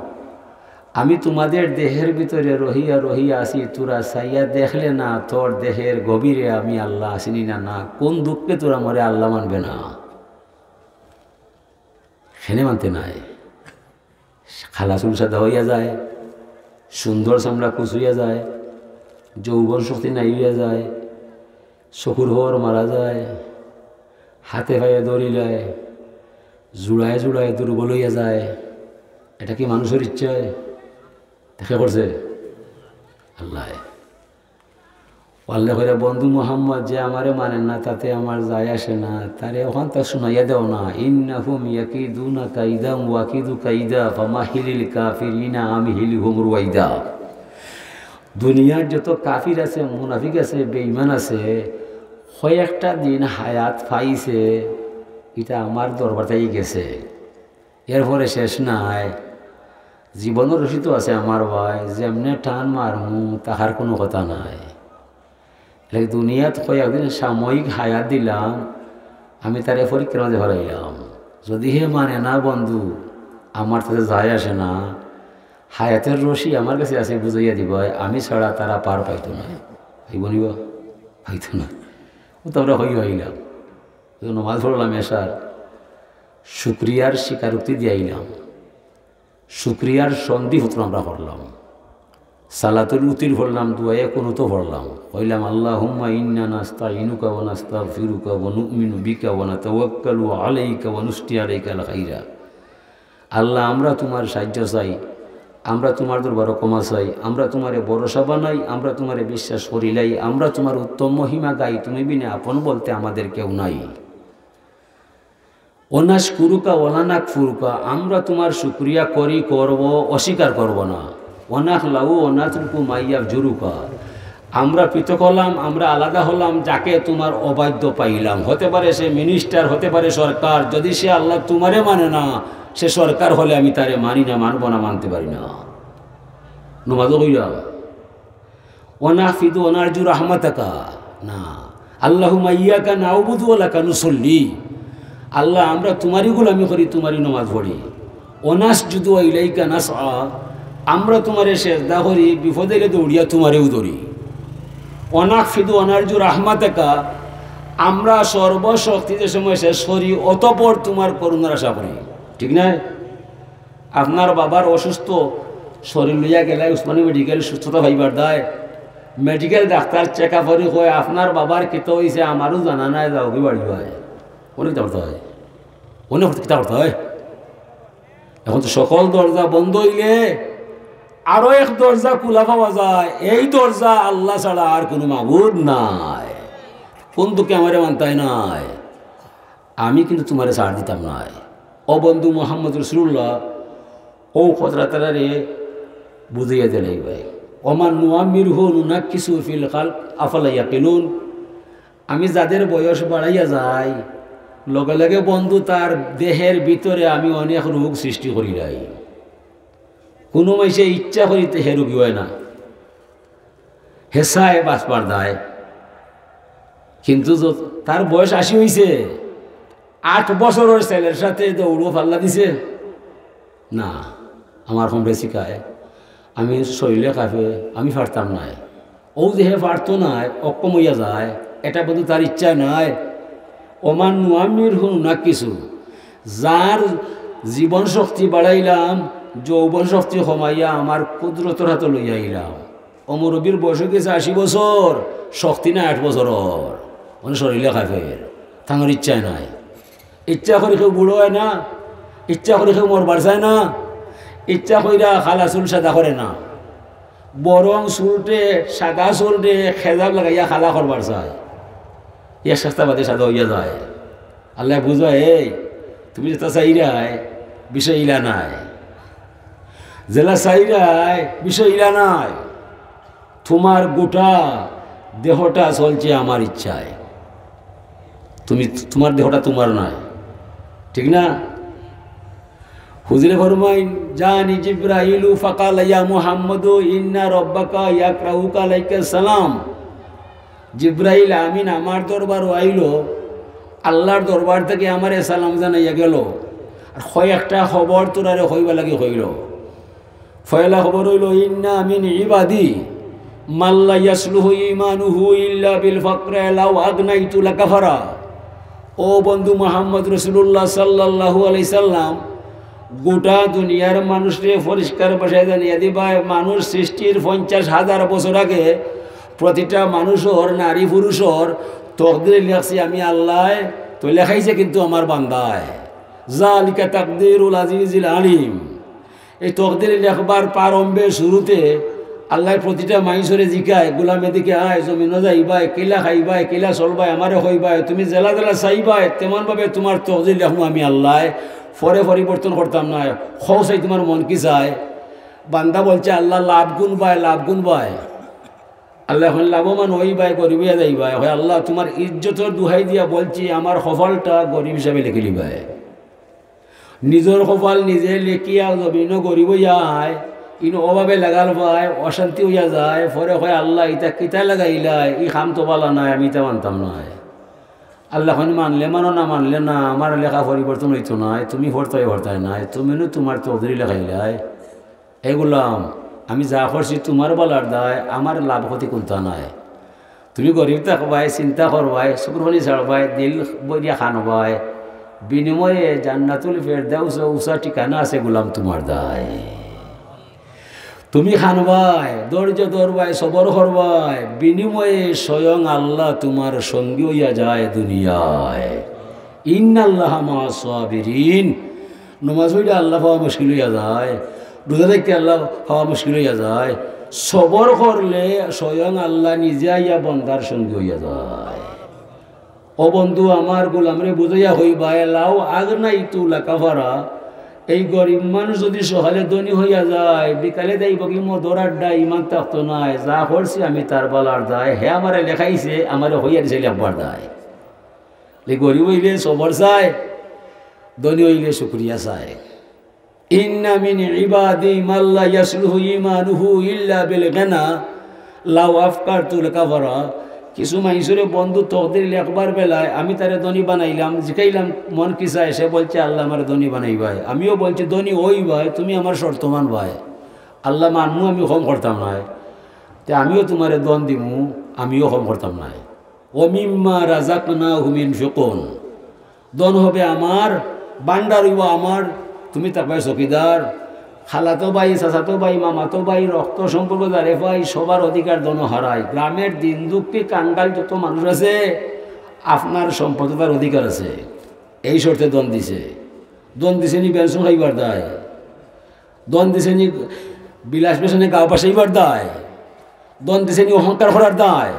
আমি তোমাদের দেহের ভিতরে রহিয়া রহিয়া আসি, তোরা চাইয়া দেখলে না তোর দেহের গভীরে আমি আল্লাহ আসিনি না? না কোন দুঃখে তোরা মরে আল্লাহ মানবে না? সেনে মানতে নাই। খালা চুল সাদা হইয়া যায়, সুন্দর চামড়া কুচুইয়া যায়, যৌবন শক্তি নাই হইয়া যায়, চকুর হওয়ার মারা যায়, হাতে পায়ে দড়ি যায়, জোড়ায় জোড়ায় দুর্বল হইয়া যায়। এটা কি মানুষের ইচ্ছায় দেখে করছে আল্লাহ? আল্লাহ করে বন্ধু মোহাম্মদ যে আমারে মানেন না তাতে আমার যায় আসে না, তারে ওখান তা শুনাইয়া দেও না। ইন্নাহুম ইয়াকিদুনা কাইদাম ওয়াকিদু কাইদা ফামাহিলিল কাফিরিনা আমহিলহুম রুয়াইদা। দুনিয়ার যত কাফির আছে, মুনাফিক আছে, বেঈমান আছে, কয়েকটা দিন হায়াত পাইছে, এটা আমার দরবারটাই গেছে, এরপরে শেষ নাই। জীবনের রসিদ আছে আমার ভাই, যেমনে টান মারমু তাহার কোনো কথা নাই। দুনিয়াত কয়েকদিন সাময়িক হায়াত দিলাম, আমি তারে পরীক্ষার মাঝে ভরাইলাম। যদি হে মানে না বন্ধু, আমার তাতে যায় আসে না, হায়াতের রশি আমার কাছে আছে, বুঝাইয়া দিব, আমি ছাড়া তারা পার পাইতো না। হইব নিব পাইতো না, ও তো আমরা হইলাম। নমাজ পড়লাম এসার, শুক্রিয়ার স্বীকারোক্তি দিয়াইলাম, শুক্রিয়ার সন্ধি হতো আমরা পড়লাম, সালাতুল উতির পড়লাম, দুয়ায়ে কুনুতও পড়লাম, কইলাম আল্লাহুম্মা ইন্না নাস্তাইনুকা ওয়া নাস্তাগফিরুকা ওয়া নু'মিনু বিকা ওয়া নাতাওয়াক্কালু আলাইকা ওয়া নুসনি আলাইকাল খাইরা। আল্লাহ আমরা তোমার সাহায্য চাই, আমরা তোমার দরবারে ক্ষমা চাই, আমরা তোমারে ভরসা বানাই, আমরা তোমারে বিশ্বাস করিলাই, আমরা তোমার উত্তম মহিমা গাই, তুমি বিনে আপন বলতে আমাদের কেউ নাই। অনাস কুরুকা ওলানাক ফুরুকা, আমরা তোমার শুক্রিয়া করি, করব, অস্বীকার করব না। অনাক লাউ অনাচরুকু মাইয়া জুরুকা, আমরা পৃথক হলাম, আমরা আলাদা হলাম, যাকে তোমার অবাধ্য পাইলাম। হতে পারে সে মিনিস্টার, হতে পারে সরকার, যদি সে আল্লাহ তোমারে মানে না, সে সরকার হলে আমি তারে মানি না, মানব না, মানতে পারি না। নমাজও কইলাম অনাফিদু অনারজু রাহমাতাকা না, আল্লাহুম্মা ইয়াকা নাউবুদু ওয়া লাকা নুসাল্লি, আল্লাহ আমরা তোমারই গোলামি করি, তোমারই নমাজ পড়ি। অনাসজুদু ইলাইকা নাসআ, আমরা তোমারে সেজদা করি, বিপদে গেলে দৌড়িয়া তোমারেও ধরি। অনাফিদু অনারজু রাহমাতাকা, আমরা সর্বশক্তিতে সময় শেষ করি, অতঃপর তোমার করুণার আশা করি। ঠিক না? আপনার বাবার অসুস্থ শরীর লইয়া গেলে উসমানী মেডিকেল সুস্থতা ভাইবার দেয়, মেডিকেল ডাক্তার চেক আপ করি কয় আপনার বাবার কেতো হয়েছে, আমারও জানা নাই, যাও কি বাড়ি হয়, অনেক দরকার হয়। অনেক কিতা করতে হয়। এখন তো সকল দরজা বন্ধ হইলে আরো এক দরজা খোলা পাওয়া যায়, এই দরজা আল্লাহ ছাড়া আর কোনো মাবুদ নাই, কোন দুঃখে আমারে মানতাই নাই, আমি কিন্তু তোমারে ছাড় দিতাম নাই। ও বন্ধু মোহাম্মদ রসুল্লাহ ও খতরাতারে বুঝাইয়া দিলাই ভাই, ওমান নুয়ামির হু নুনা কিছু ফিল খাল আফালাইয়া কিলুন, আমি যাদের বয়স বাড়াইয়া যাই লগে লগে বন্ধু তার দেহের ভিতরে আমি অনেক রোগ সৃষ্টি করি নাই। কোনো মাইসে ইচ্ছা করিতে হে রোগী হয় না, হেসায় বাঁচবার দায়, কিন্তু তার বয়স 80 হয়েছে, 8 বছরের ছেলের সাথে দৌড়ো পাল্লা দিছে না, আমার কমরে শিখায়, আমি শরীরে কাফে আমি পারতাম নাই, ও যে হে পারতো নাই অক্ষম হইয়া যায়, এটা বন্ধু তার ইচ্ছা নাই। ওমান নুয়ামির হুন না কিছু, যার জীবন শক্তি বাড়াইলাম, যৌবন শক্তি কমাইয়া আমার কুদরতর হাতে লইয়া আইলাম। অমরবীর বয়স গেছে 80 বছর, শক্তি না 8 বছরের, মানে শরীরে খাফের, তাঙর ইচ্ছায় নাই। ইচ্ছা করে কেউ বুড়ো হয় না, ইচ্ছা করে কেউ মরবার চায় না, ইচ্ছা কইরা খালা চুল সাদা করে না, বরং চুলটে সাদা চুলটে খেজাব লাগাইয়া খালা করবার চায়, এক সপ্তাহ বাদে সাদা হইয়া যায়। আল্লাহ বুঝা, এই তুমি যেটা চাইরাই বিষয় ইলা নাই, জেলা চাইরাই বিষয় ইলা নাই, তোমার গোটা দেহটা চলছে আমার ইচ্ছায়, তুমি তোমার দেহটা তোমার নাই, ঠিক না? হুজুরে ফরমাইন, জানি জিব্রাইলু ফাকাল ইয়া মুহাম্মদু ইন্না রাব্বাকা ইয়াকরাউকা আলাইকা সালাম, জিব্রাইল আমিন আমার দরবার আইল, আল্লাহর দরবার থেকে আমারে সালাম জানাইয়া গেল, আর কয়েকটা খবর তোরারে হইবা লাগে হইল। ফয়লা খবর হইল, ইন্না আমিন ইবাদি মাল্লা ইয়াসলুহু ঈমানুহু ইল্লা বিল ফাকরা লাউ আগনাইতু লাকাফারা। ও বন্ধু মুহাম্মদ রাসূলুল্লাহ সাল্লাল্লাহু আলাইহি সাল্লাম, গোটা দুনিয়ার মানুষরে পরিষ্কার ভাষায় জানিয়ে দিবা, মানুষ সৃষ্টির 50,000 বছর আগে প্রতিটা মানুষের নারী পুরুষের তকদির লেখছি আমি আল্লাহ, তো লেখাইছে কিন্তু আমার বান্দায়, জালিকা তাকদিরুল আজিজিল আলিম। এই তকদির লেখবার প্রারম্ভে শুরুতে আল্লাহ প্রতিটা মানুষরে জিকায়, গোলামে দিকে আয় জমিন যাইবাই, কেলা খাইবাই, কেলা চলবাই, আমারে হইবাই, তুমি জেলা জেলা চাইবাই, তেমনভাবে তোমার তকদির লেখুন আমি আল্লাহ, পরে পরিবর্তন করতাম না। খৌ চাই তোমার মন কি চায়? বান্দা বলছে আল্লাহ লাভ গুণ বায়, লাভ গুণ বায়, আল্লাহ এখন লাভবান হই বাই, গরিবিয়া যাই বাই, হয় আল্লাহ তোমার ইজ্জতের দুহাই দিয়া বলছি আমার কপালটা গরিব হিসাবে লিখে লিবাই, নিজের কপাল নিজে লেখিয়া জমিন গরিব হইয়ায়, ইনো অভাবে লাগাল পায়, অশান্তি হইয়া যায়, পরে হয় আল্লাহ ইটা কিতা লাগাইলাই, ই খাম তো পালা নাই, আমি তা মানতাম নয়। আল্লাহ মানলে মানো, না মানলে না, আমার লেখা পরিবর্তন হইতো নাই, তুমি ভর্তায় নাই, তুমিও তোমার চৌধুরী লেখাইলাই, এগুলাম আমি যা করছি তোমার বলার দায়, আমার লাভ ক্ষতি কোনটা নাই। তুমি গরিব থাকবাই, চিন্তা করবাই, শুক্রবানি ছাড়বাই, দিল বইয়া খানবাই, বিনিময়ে জান্নাতুল ফেরদাউস উষা ঠিকানা আছে, গোলাম তোমার দায়। তুমি খানবাই, ধৈর্য ধরবাই, সবর করবাই, বিনিময়ে স্বয়ং আল্লাহ তোমার সঙ্গী হইয়া যায় দুনিয়ায়। ইন্নাল্লাহা মা'আস সাবিরিন, নমাজ পড়লে আল্লাহ পাওয়া মুশকিল হইয়া যায়, রোজা রাখতে আল্লাহ পাওয়া মুশকিল হইয়া যায়, সবর করলে স্বয়ং আল্লাহ নিজে আইয়া বন্দার সঙ্গী হইয়া যায়। ও বন্ধু আমার গোলামরে বুঝাইয়া হইবাই, লাউ আগনাইতু লাকাফারা, এই গরিব মানুষ যদি সকালে ধনী হইয়া যায়, বিকালে যাইব কি মদর আড্ডা, ইমান থাকতো নাই, যা করছি আমি তার বালার দায়, হে আমারে লেখাইছে, আমারে হইয়া দিছে লেখবার দায়। এই গরিব হইলে সবর চায়, ধনী হইলে শুক্রিয়া চায়। ইন্না মিন ইবাদি মাল্লা ইয়াসলুহু ঈমানুহু ইল্লা বিল গিনা লাউ আফকারতু লাকাফারা। কিছু মানুষের বন্ধু তকদির লেখবার বেলায় আমি তারে ধনী বানাইলাম, জিকাইলাম মন কি চায়, সে বলছে আল্লাহ আমার ধনী বানাই ভাই, আমিও বলছি ধনী ওই ভাই, তুমি আমার শর্তমান ভাই, আল্লাহ মানমু আমি কম করতাম নাই, তে আমিও তোমারে দন দিমু, আমিও কম করতাম নাই। ও মিম্মা রাযাকনাহুম ইনফিকুন, দন হবে আমার, বান্ডার হইব আমার, তুমি তারপরে চকিদার, খালাতো ভাই, চাচাতো ভাই, মামাতো ভাই, রক্ত সম্পর্ক যারে ভাই, সবার অধিকার দন হারায়। গ্রামের দিন দুঃখী কাঙ্গাল যত মানুষ আছে, আপনার সম্পদ তার অধিকার আছে, এই শর্তে দন দিছে। দন দিছে নি পেনশন খাইবার দায়, দন দিছে নি বিলাস পেশনে গাঁও পাশাইবার দায়, দন দিছে নি অহংকার করার দায়,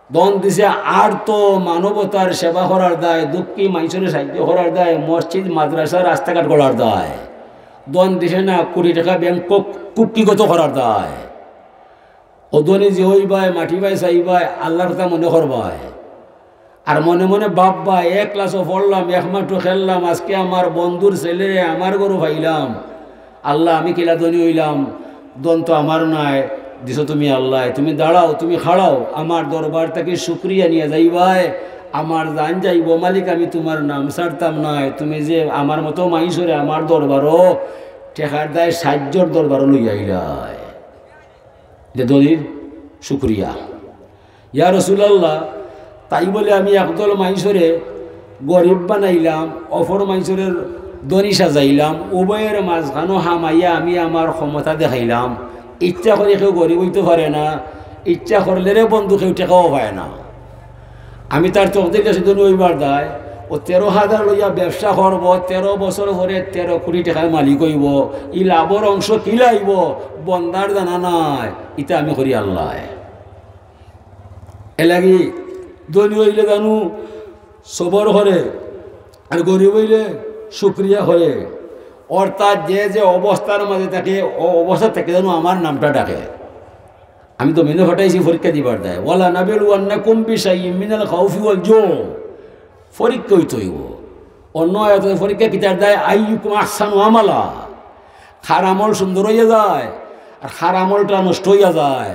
দন দিছে আর তো মানবতার সেবা করার দায়, দুঃখী মানুষের সাহায্য করার দায়, মসজিদ মাদ্রাসা রাস্তাঘাট করার দায়। দন দিছে না কোটি টাকা ব্যাংক কুক্ষিগত করার দায়। ওদনে যে হইবাই মাটি বাই চাইবাই আল্লাহর কথা মনে করবাই, আর মনে মনে বাপবা এক ক্লাসও পড়লাম, এক মাঠও খেললাম, আজকে আমার বন্ধুর ছেলে আমার গরু পাইলাম, আল্লাহ আমি কিলা ধনী হইলাম, দন তো আমার নাই, দিছো তুমি আল্লাহ, তুমি দাঁড়াও, তুমি খাড়াও, আমার দরবার থেকে শুক্রিয়া নিয়ে যাইবাই, আমার জান যাইব মালিক, আমি তোমার নাম ছাড়তাম নাই, তুমি যে আমার মতো মাইসরে আমার দরবারও টেকার দায় সাহায্যর দরবারও লইয়া আইলাই, যে দলির শুক্রিয়া। ইয়া রাসূলুল্লাহ, তাই বলে আমি একদল মাইসরে গরিব বানাইলাম, অপর মাইসরের দনি সাজাইলাম, উভয়ের মাঝখানো হামাইয়া আমি আমার ক্ষমতা দেখাইলাম। ইচ্ছা করে কেউ গরিব হইতে পারে না, ইচ্ছা করলে রে বন্ধু কেউ টেকাও পায় না। আমি তার চোখদের কাছে ধনী হইবার দায়, ও 13,000 লইয়া ব্যবসা করব, 13 বছর পরে 13 কোটি টাকার মালিক হইব, ই লাভর অংশ কি লাইব বন্দার জানা নাই, ইটা আমি করি আল্লাহ। এলাগি ধনী হইলে জানু সবর করে, আর গরিব হইলে শুক্রিয়া করে। অর্থাৎ যে যে অবস্থার মাঝে থাকে ও অবস্থা থেকে যেন আমার নামটা ডাকে। আমি তো মেনে ফাটাইছি পরীক্ষা দিবার দেয়, ওয়ালা নাবিলুয়ান্নাকুম বিশাইইম মিনাল খাউফি ওয়াল জু, পরীক্ষা হইতে হইব। অন্য আয়াতে পরীক্ষা কিতার দেয় আইয়ুকুম আহসানু আমালা, খারামল সুন্দর হইয়া যায় আর খারামলটা নষ্ট হইয়া যায়,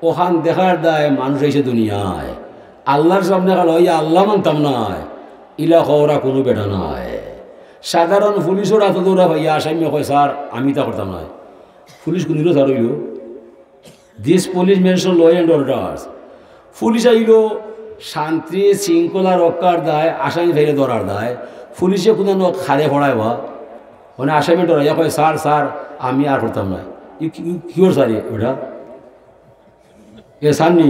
ওখান দেখার দেয় মানুষ এসে দুনিয়ায় আল্লাহর সামনে কাল হইয়া আল্লাহ মানতাম নাই, ইলা খওরা কোনো বেটা নাই। সাধারণ পুলিশের এত দৌড়া ভাইয়া আসামি কয় স্যার আমি তা করতাম না, পুলিশ কোনদিনও স্যার হইল this police mention law and orders, police আইল শান্তি শৃঙ্খলা রক্ষার দায়, আসামি ফেলে ধরার দায়। পুলিশে কোনো খারে ফড়ায় বা মানে আসামি ডরাইয়া কয় স্যার স্যার আমি আর করতাম না, কিওর স্যার ওটা এ স্যার নি,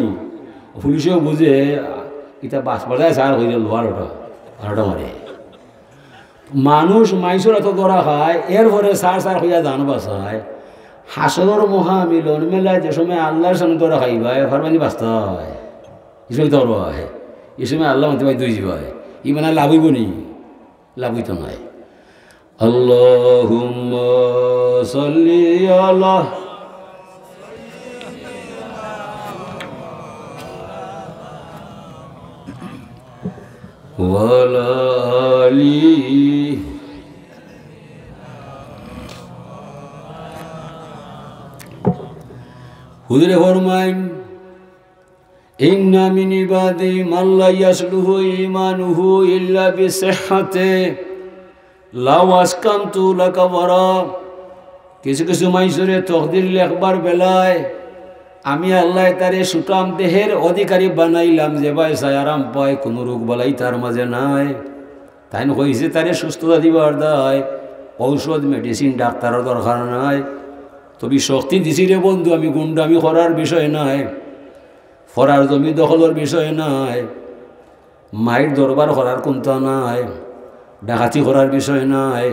পুলিশেও বুঝে এটা বাস পড়ায় স্যার হইল লোহার ওটা আর ওটা মারে। মানুষ মাইসুর এত ধরা খায়, এরপরে সার সার হইয়া দান বাসায়। হাসর মহামিলন মেলায় যে সময় আল্লাহর সামনে ধরা খাইবা ফারমানি বাঁচতে হয়, এই সময় ধর হয়, এই সময় আল্লাহ মানতে পাই দুই জীব হয়, ই মানে লাভ হইব নি, লাভ হইতো নাই। আল্লাহুম্মা সাল্লি আলা ওয়ালা আলি হুজুরে ফরমাইন ইন্না মিন ইবাদি মান লা ইয়াসলুহু ঈমানুহু ইল্লা বিসিহহাতি লাউ আসকানতু লাকাবারা। কিছু কিছু মাইসুরে তকদির লেখবার বেলায় আমি আল্লাহ তারে সুটাম দেহের অধিকারী বানাইলাম, যে ভাই চাই আরাম পায়, কোনো রোগ বালাই তার মাঝে নাই, তাই কইছে তারে সুস্থতা দিবার দায়, ঔষধ মেডিসিন ডাক্তারের দরকার নাই। তবে শক্তি দিছি রে বন্ধু, আমি গুন্ডামি করার বিষয় নাই, ফরার জমি দখলের বিষয় নাই, মায়ের দরবার করার কোনটা নাই, ডাকাতি করার বিষয় নাই।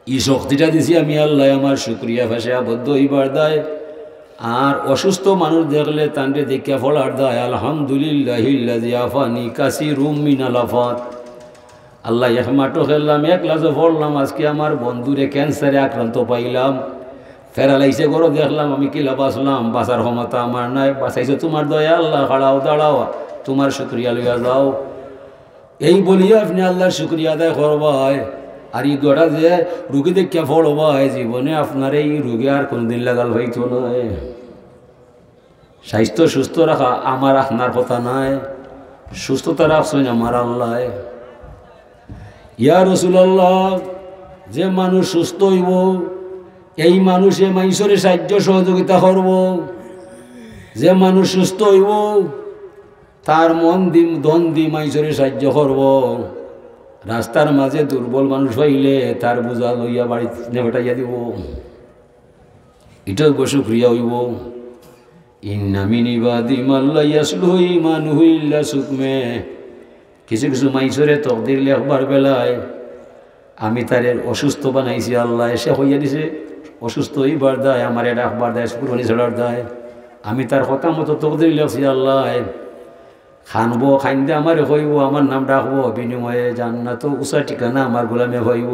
এই শক্তিটা দিছি আমি আল্লাহ, আমার শুক্রিয়া ভাষে আবদ্ধ হইবার দায়। আর অসুস্থ মানুষ দেখলে তান্ডে দেখিয়া ফলার দায় আলহামদুলিল্লাহিল্লাযী আফানি কাসীরুম মিনাল আফাত। আল্লাহ এক মাঠও খেললাম, এক ক্লাসও পড়লাম, আজকে আমার বন্ধুরে ক্যান্সারে আক্রান্ত পাইলাম, ফেরালাইছে গরো দেখলাম, আমি কিলা বাঁচলাম, বাঁচার ক্ষমতা আমার নাই, বাঁচাইছে তোমার দয়া আল্লাহ, খাড়াও দাঁড়াও, তোমার শুক্রিয়া লইয়া যাও। এই বলিয়া আপনি আল্লাহর শুক্রিয়া আদায় করবাই। আর এই দোয়াটা যে রুগী দেখিয়া ফলবাই, জীবনে আপনার এই রুগী আর কোনদিন লাগাল হইতো নয়। স্বাস্থ্য সুস্থ রাখা আমার আপনার কথা নাই, সুস্থতা রাখছেন আমার আল্লাহ। ইয়া রাসূলুল্লাহ, যে মানুষ সুস্থ হইব এই মানুষে মানুষের সাহায্য সহযোগিতা করব, যে মানুষ সুস্থ হইব তার মন দি ধন দি মানুষের সাহায্য করব। রাস্তার মাঝে দুর্বল মানুষ হইলে তার বোঝা লইয়া বাড়িতে নেভাটাইয়া দিব, এটাও শুকরিয়া হইব। ইন্না মিন ইবাদি মান লা ইয়াসলুহু ঈমানুহু ইল্লা সুকমে কিছু কিছু মাইসরে তকদির লেখবার বেলায় আমি তার অসুস্থ বানাইছি, আল্লাহ এসে হইয়া দিছে অসুস্থ হইবার দায়, আমার এটা আখবার দায়, পুরনি ছড়ার দায়। আমি তার কথা মতো তকদির লেখছি, আল্লাহ খানবো, খাইন্দে আমার হইব, আমার নাম ডাকবো, বিনিময়ে জান্নাত উষা ঠিকানা আমার গোলামে হইব।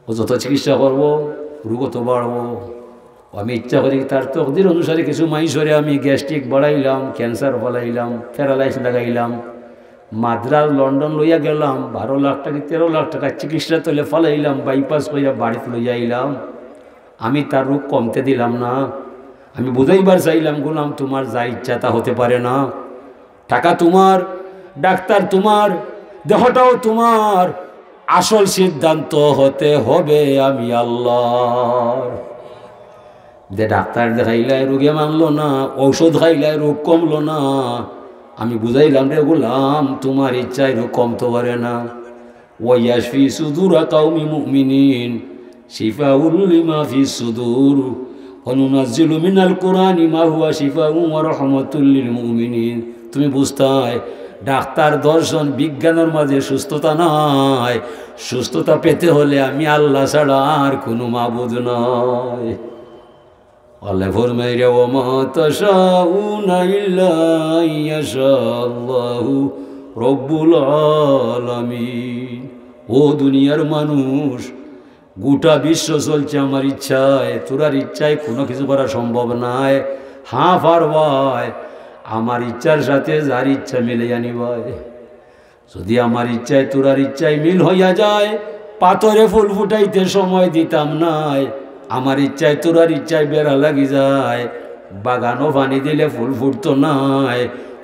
ও যত চিকিৎসা করবো রোগ তো বাড়বো। আমি ইচ্ছা করি তার তকদির অনুসারে কিছু মাইসরে আমি গ্যাস্ট্রিক বাড়াইলাম, ক্যান্সার ফলাইলাম, প্যারালাইস লাগাইলাম, মাদ্রাজ লন্ডন লইয়া গেলাম, 12 লাখ টাকা 13 লাখ টাকা চিকিৎসা তলে ফলাইলাম, বাইপাস করিয়া বাড়িতে লইয়া আইলাম। আমি তার রোগ কমতে দিলাম না। আমি বুঝাইবার চাইলাম, গোলাম তোমার যা ইচ্ছা তা হতে পারে না। টাকা তোমার, ডাক্তার তোমার, দেহটাও তোমার, আসল সিদ্ধান্ত হতে হবে আমি আল্লাহর। যে ডাক্তার দেখাইলাই রোগে মানলো না, ঔষধ খাইলাই রোগ কমলো না, আমি বুঝাইলাম রে গোলাম তোমার ইচ্ছায় রোগ কমতে পারে না। ওয়াইয়াশফি সুদুরা কাউমি মুমিনিন শিফাউল লিমা ফিস সুদুর ওয়া নুনাজ্জিলু মিনাল কুরআনি মা হুয়া শিফাউন ওয়া রাহমাতুল লিল মুমিনিন। তুমি বুঝতাই ডাক্তার দর্শন বিজ্ঞানের মাঝে সুস্থতা নাই। সুস্থতা পেতে হলে আমি আল্লাহ ছাড়া আর কোনো মাবুদ নয়। আল্লাহ ফরমাইরে ওমা তাশাউনা ইল্লা ইয়াশাআল্লাহু রব্বুল আলামিন। ও দুনিয়ার মানুষ, গোটা বিশ্ব চলছে আমার ইচ্ছায়, তোরার ইচ্ছায় কোনো কিছু করা সম্ভব নয়। হ্যাঁ পারবাই, আমার ইচ্ছার সাথে যার ইচ্ছা মিলে জানিবাই। যদি আমার ইচ্ছায় তোরার ইচ্ছায় মিল হইয়া যায়, পাথরে ফুল ফুটাইতে সময় দিতাম নাই। আমার ইচ্ছায় তোরার ইচ্ছায় বেড়া লাগি যায়, বাগানও পানি দিলে ফুল ফুটতো নাই।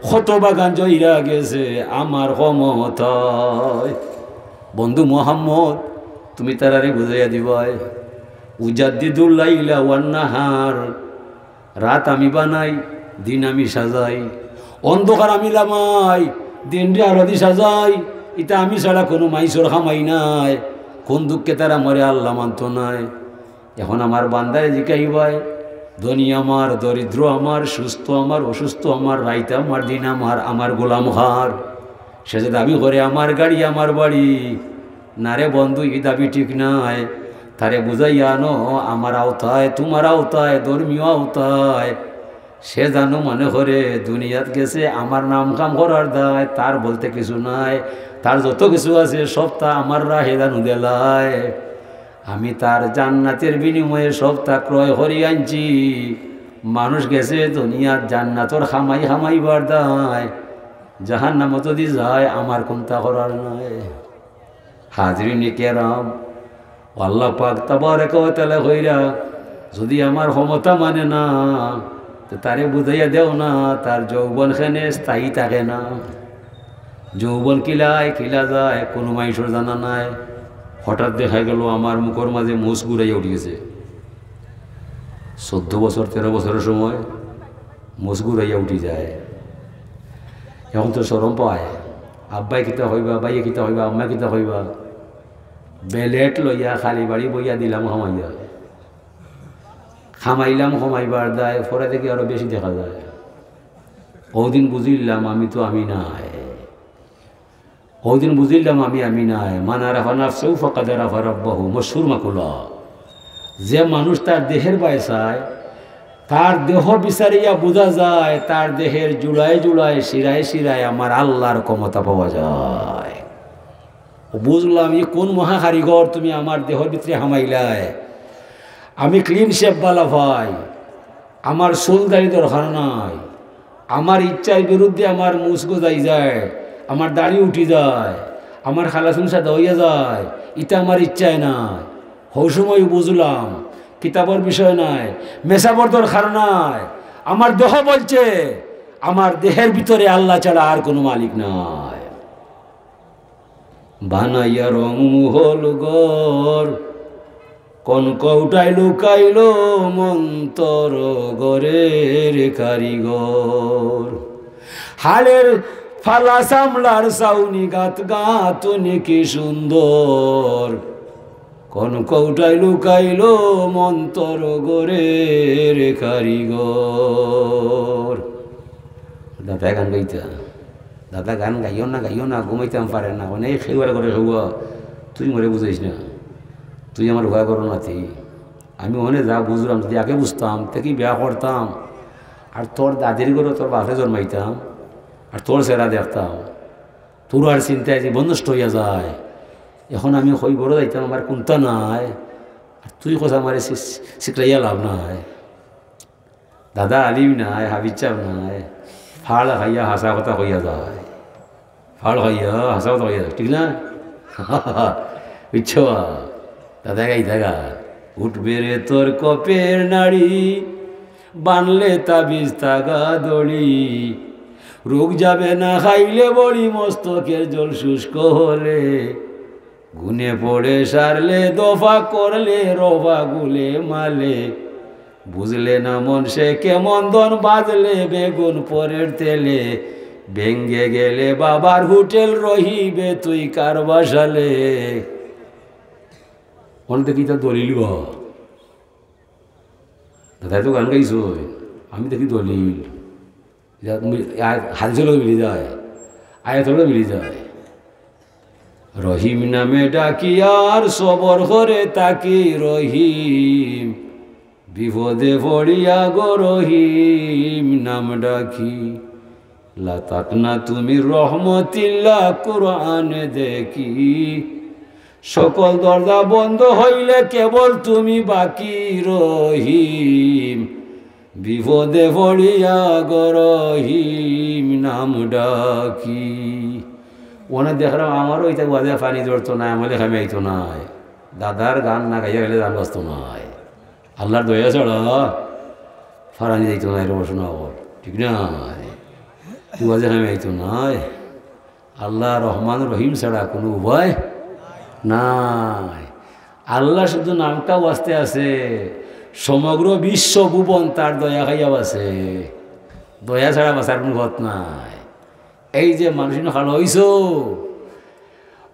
কত বাগান জইরা গেছে আমার ক্ষমতায়। বন্ধু মোহাম্মদ, তুমি তারারে বুঝাইয়া দিবাই। উজাদ্দিদুল লাইলা ওয়ান নাহার, রাত আমি বানাই, দিন আমি সাজাই, অন্ধকার আমি লামাই, দিনরে আরদি সাজাই। এটা আমি ছাড়া কোনো মাইসর খামাই নাই। কোন দুঃখে তারা মরে আল্লাহ মানত নাই। এখন আমার বান্দারে জিকাইবাই, ধনী আমার, দরিদ্র আমার, সুস্থ আমার, অসুস্থ আমার, রাইতে আমার, দিন আমার, আমার গোলাম হার। সে যে দাবি করে আমার গাড়ি আমার বাড়ি, না রে বন্ধু এই দাবি ঠিক নাই। তারে বুঝাইয়া আনো আমার আওতায়, তোমার আওতায়, ধর্মীয় আওতায়। সে জানো মনে করে দুনিয়াত গেছে আমার নাম কাম করার দায়, তার বলতে কিছু নাই। তার যত কিছু আছে সব তা আমার রাহে জানু দেলায়। আমি তার জান্নাতের বিনিময়ে সব তা ক্রয় করি আনছি। মানুষ গেছে দুনিয়ার জান্নাতর হামাই হামাইবার দায়, জাহান্নাম যদি যায় আমার কোনটা করার নয়। হাজরিনে কেরাম, আল্লাহ পাক তাবারক ওয়া তাআলা কইরা যদি আমার ক্ষমতা মানে না, তো তারে বুঝাইয়া দেও না তার যৌবন খানে স্থায়ী থাকে না। যৌবন কিলায় কিলা যায় কোনো মানুষের জানা নাই। হঠাৎ দেখা গেল আমার মুখের মাঝে মুছ ঘুরাইয়া উঠিয়েছে। 14 বছর 13 বছরের সময় মুছ ঘুরাইয়া উঠি যায়। এখন তো শরম পায়, আব্বাই কিতা হইবা, বাইয়ে কিতা হইবা, আম্মা কিতা হইবা। বেলেট লইয়া খালি বাড়ি বইয়া দিলাম খামাইয়া, খামাইলাম খামাইবার দায়, পরে থেকে আরো বেশি দেখা যায়। ওদিন বুঝিলাম আমি তো আমি নাই, ওদিন বুঝিলাম আমি নাই। মান আরাফা নাফসাহু ফাকাদ আরাফা রাব্বাহু, মশহুর মাকুলা। যে মানুষ তার দেহের বায় চায়, তার দেহ বিচারিয়া বোঝা যায়, তার দেহের জুড়ায় জুড়ায় শিরায় শিরায় আমার আল্লাহর ক্ষমতা পাওয়া যায়। বুঝলাম এই কোন মহা কারিগর তুমি আমার দেহর ভিতরে হামাইলায়। আমি ক্লিন শেপ বালা ভাই, আমার চুলদারি দরকার নাই। আমার ইচ্ছার বিরুদ্ধে আমার মুছ গজাই যায়, আমার দাড়ি উঠি যায়, আমার খালাসুন সাদা হইয়া যায়। এটা আমার ইচ্ছায় নাই। হৌ সময় বুঝলাম কিতাবের বিষয় নাই, মেসাবর দরকার নাই। আমার দেহ বলছে আমার দেহের ভিতরে আল্লাহ ছাড়া আর কোনো মালিক নাই। বানাইয়া রং মুহল গর, কোন কৌটাই লুকাইল মন্তর গরের কারিগর। হালের ফালা সামলার সাউনি গাত গাতুনি কি সুন্দর, কোন কৌটাই লুকাইল মন্তর গরের কারিগর। দাদা গান গাইতা দাদা গান গাইও না ঘুমাইতাম পারে না অনেক খেউয়ার করে খেউয়া তুই মরে বুঝাইস না তুই আমার ভয় করো না তুই আমি ওখানে যা বুঝলাম যদি আগে বুঝতাম তাকে বিয়া করতাম আর তোর দাদির করে তোর বাপে জন্মাইতাম আর তোর চেহারা দেখতাম তোর আর চিন্তায় জীবন নষ্ট হইয়া যায় এখন আমি হই বড় যাইতাম আমার কোনটা নাই আর তুই কথা আমার শিখলাইয়া লাভ নাই দাদা আলিম নাই হাবিজ চাপ নাই ফাড় খাইয়া হাসা কথা হইয়া যায় ফাড় খাইয়া হাসা কথা হইয়া যায় ঠিক না বুঝছো দাদা গাই থাকা উঠবে রে তোর কপের নাড়ি বানলে তাবিজ থাকা দড়ি রোগ যাবে না খাইলে বড়ি মস্তকের জল শুষ্ক হলে গুনে পড়ে সারলে দফা করলে রফা গুলে মালে বুঝলে না মন সে কেমন দন বাজলে বেগুন পরের তেলে ভেঙ্গে গেলে বাবার হোটেল রহিবে তুই কার বাসালে মন দেখি তো দলিল দাদা তো গান গাইছ আমি দেখি দলিল হাদিসের মিলি যায় আয়াতেরও মিলি যায় রহিম নামে ডাকি আর সবর করে তাকি রহিম বিপদে পড়িয়া গো রহিম নাম ডাকি লাতাক না তুমি রহমতিল্লাহ কুরআনে দেখি সকল দরজা বন্ধ হইলে কেবল তুমি বাকি রহিম বিপদে পড়িয়া গো রহিম নাম ডাকি ওনে দেখলাম আমারও ওইটা বাজে পানি ধরতো না আমলে খামে আইতো নাই দাদার গান না গাইয়া গেলে গান বাজতো নাই আল্লাহর দয়া ছাড়া ফারানি যাইতো না এরকম শোনা ঠিক না তুই বাজে খামে আইতো নাই আল্লাহ রহমান রহিম ছাড়া কোনো উপায় নাই আল্লাহ শুধু নামটাও বাঁচতে আছে সমগ্র বিশ্ব ভুবন তার দয়া খাইয়া আছে দয়া ছাড়া বাঁচার কোনো পথ নাই এই যে মানুষ খালো হইস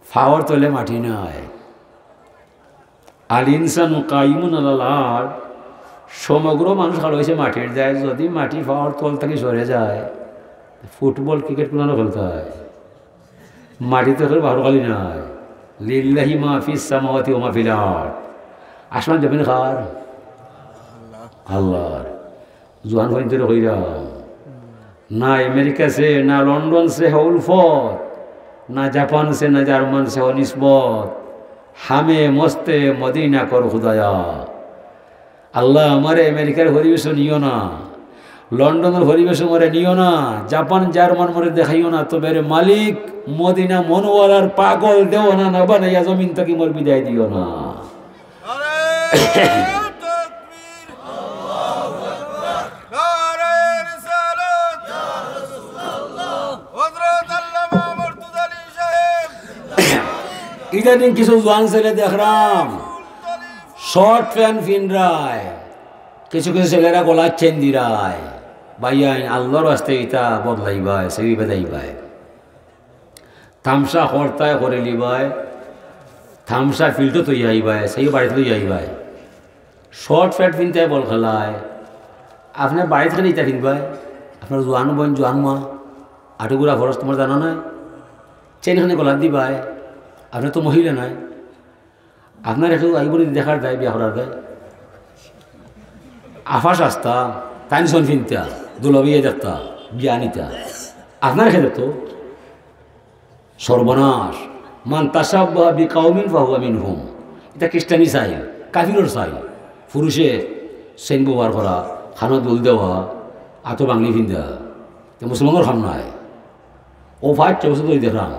ফাওয়ার তলে মাটি নাই আল ইনসান কাইমুন আলাল সমগ্র মানুষ খালো হয়েছে মাটির যায় যদি মাটি ফাওয়ার তল থেকে সরে যায় ফুটবল ক্রিকেট কোনো খেলতে হয় মাটিতে খেলে ভালো খালি নাই লিল্লাহি মাহফিস সামাওয়াতি ওয়া মাহফিল আরদ আসমান জমিন খার আল্লাহর জোয়ান ভাইদের কইরা ना अमेरिका से ना लंदन से है उल्फत ना जापान से ना जर्मन से हो निस्बत हमें मस्ते मदीना कर खुदाया अल्लाह हमारे अमेरिकार परिवेश नियो ना लंडन परिवेश मरे नियो ना जापान जर्मन मरे देखाइयो ना तो मेरे मालिक मदीना मनोवालार पागल देव ना ना बनाइया जमीन तक मोर विदाय दियो ना इधर किसी जुआन से ले देख रहा शॉर्ट फैन फिन रहा है किसी किसी से ले रहा गोला चेन दी रहा है भैया अल्लाह वास्ते इता बदलाई बाय सही बदाई बाय थामसा होता है कोरेली बाय थामसा फिल्टर तो यही बाय सही बात तो यही बाय शॉर्ट फैट फिनते है बोल खला है आपने बाइट का नहीं था फिन बाय अपना जुआन बन जुआन माँ आटे गुरा फरस तुम्हारे जाना ना चेन खाने गोला दी बाय आपने तो महिला ना আপনার একটু আইবরি দেখার দেয় বিয়া করার দেয় আফাস আসতা টাইনশন ফিনতা দুলবিয়ে দেখতা বিয়া নিতা আপনার খেতে তো সর্বনাশ মান তাসাব্বাহা বিকাউমিন ফাহুয়া মিনহুম এটা খ্রিস্টানি চাই কাফিরর চাই পুরুষে সেন ব্যবহার করা খানা দোল দেওয়া আতো বাংলি ফিন্দা মুসলমানের খাম নাই ও 5 বছর ধরে দেখলাম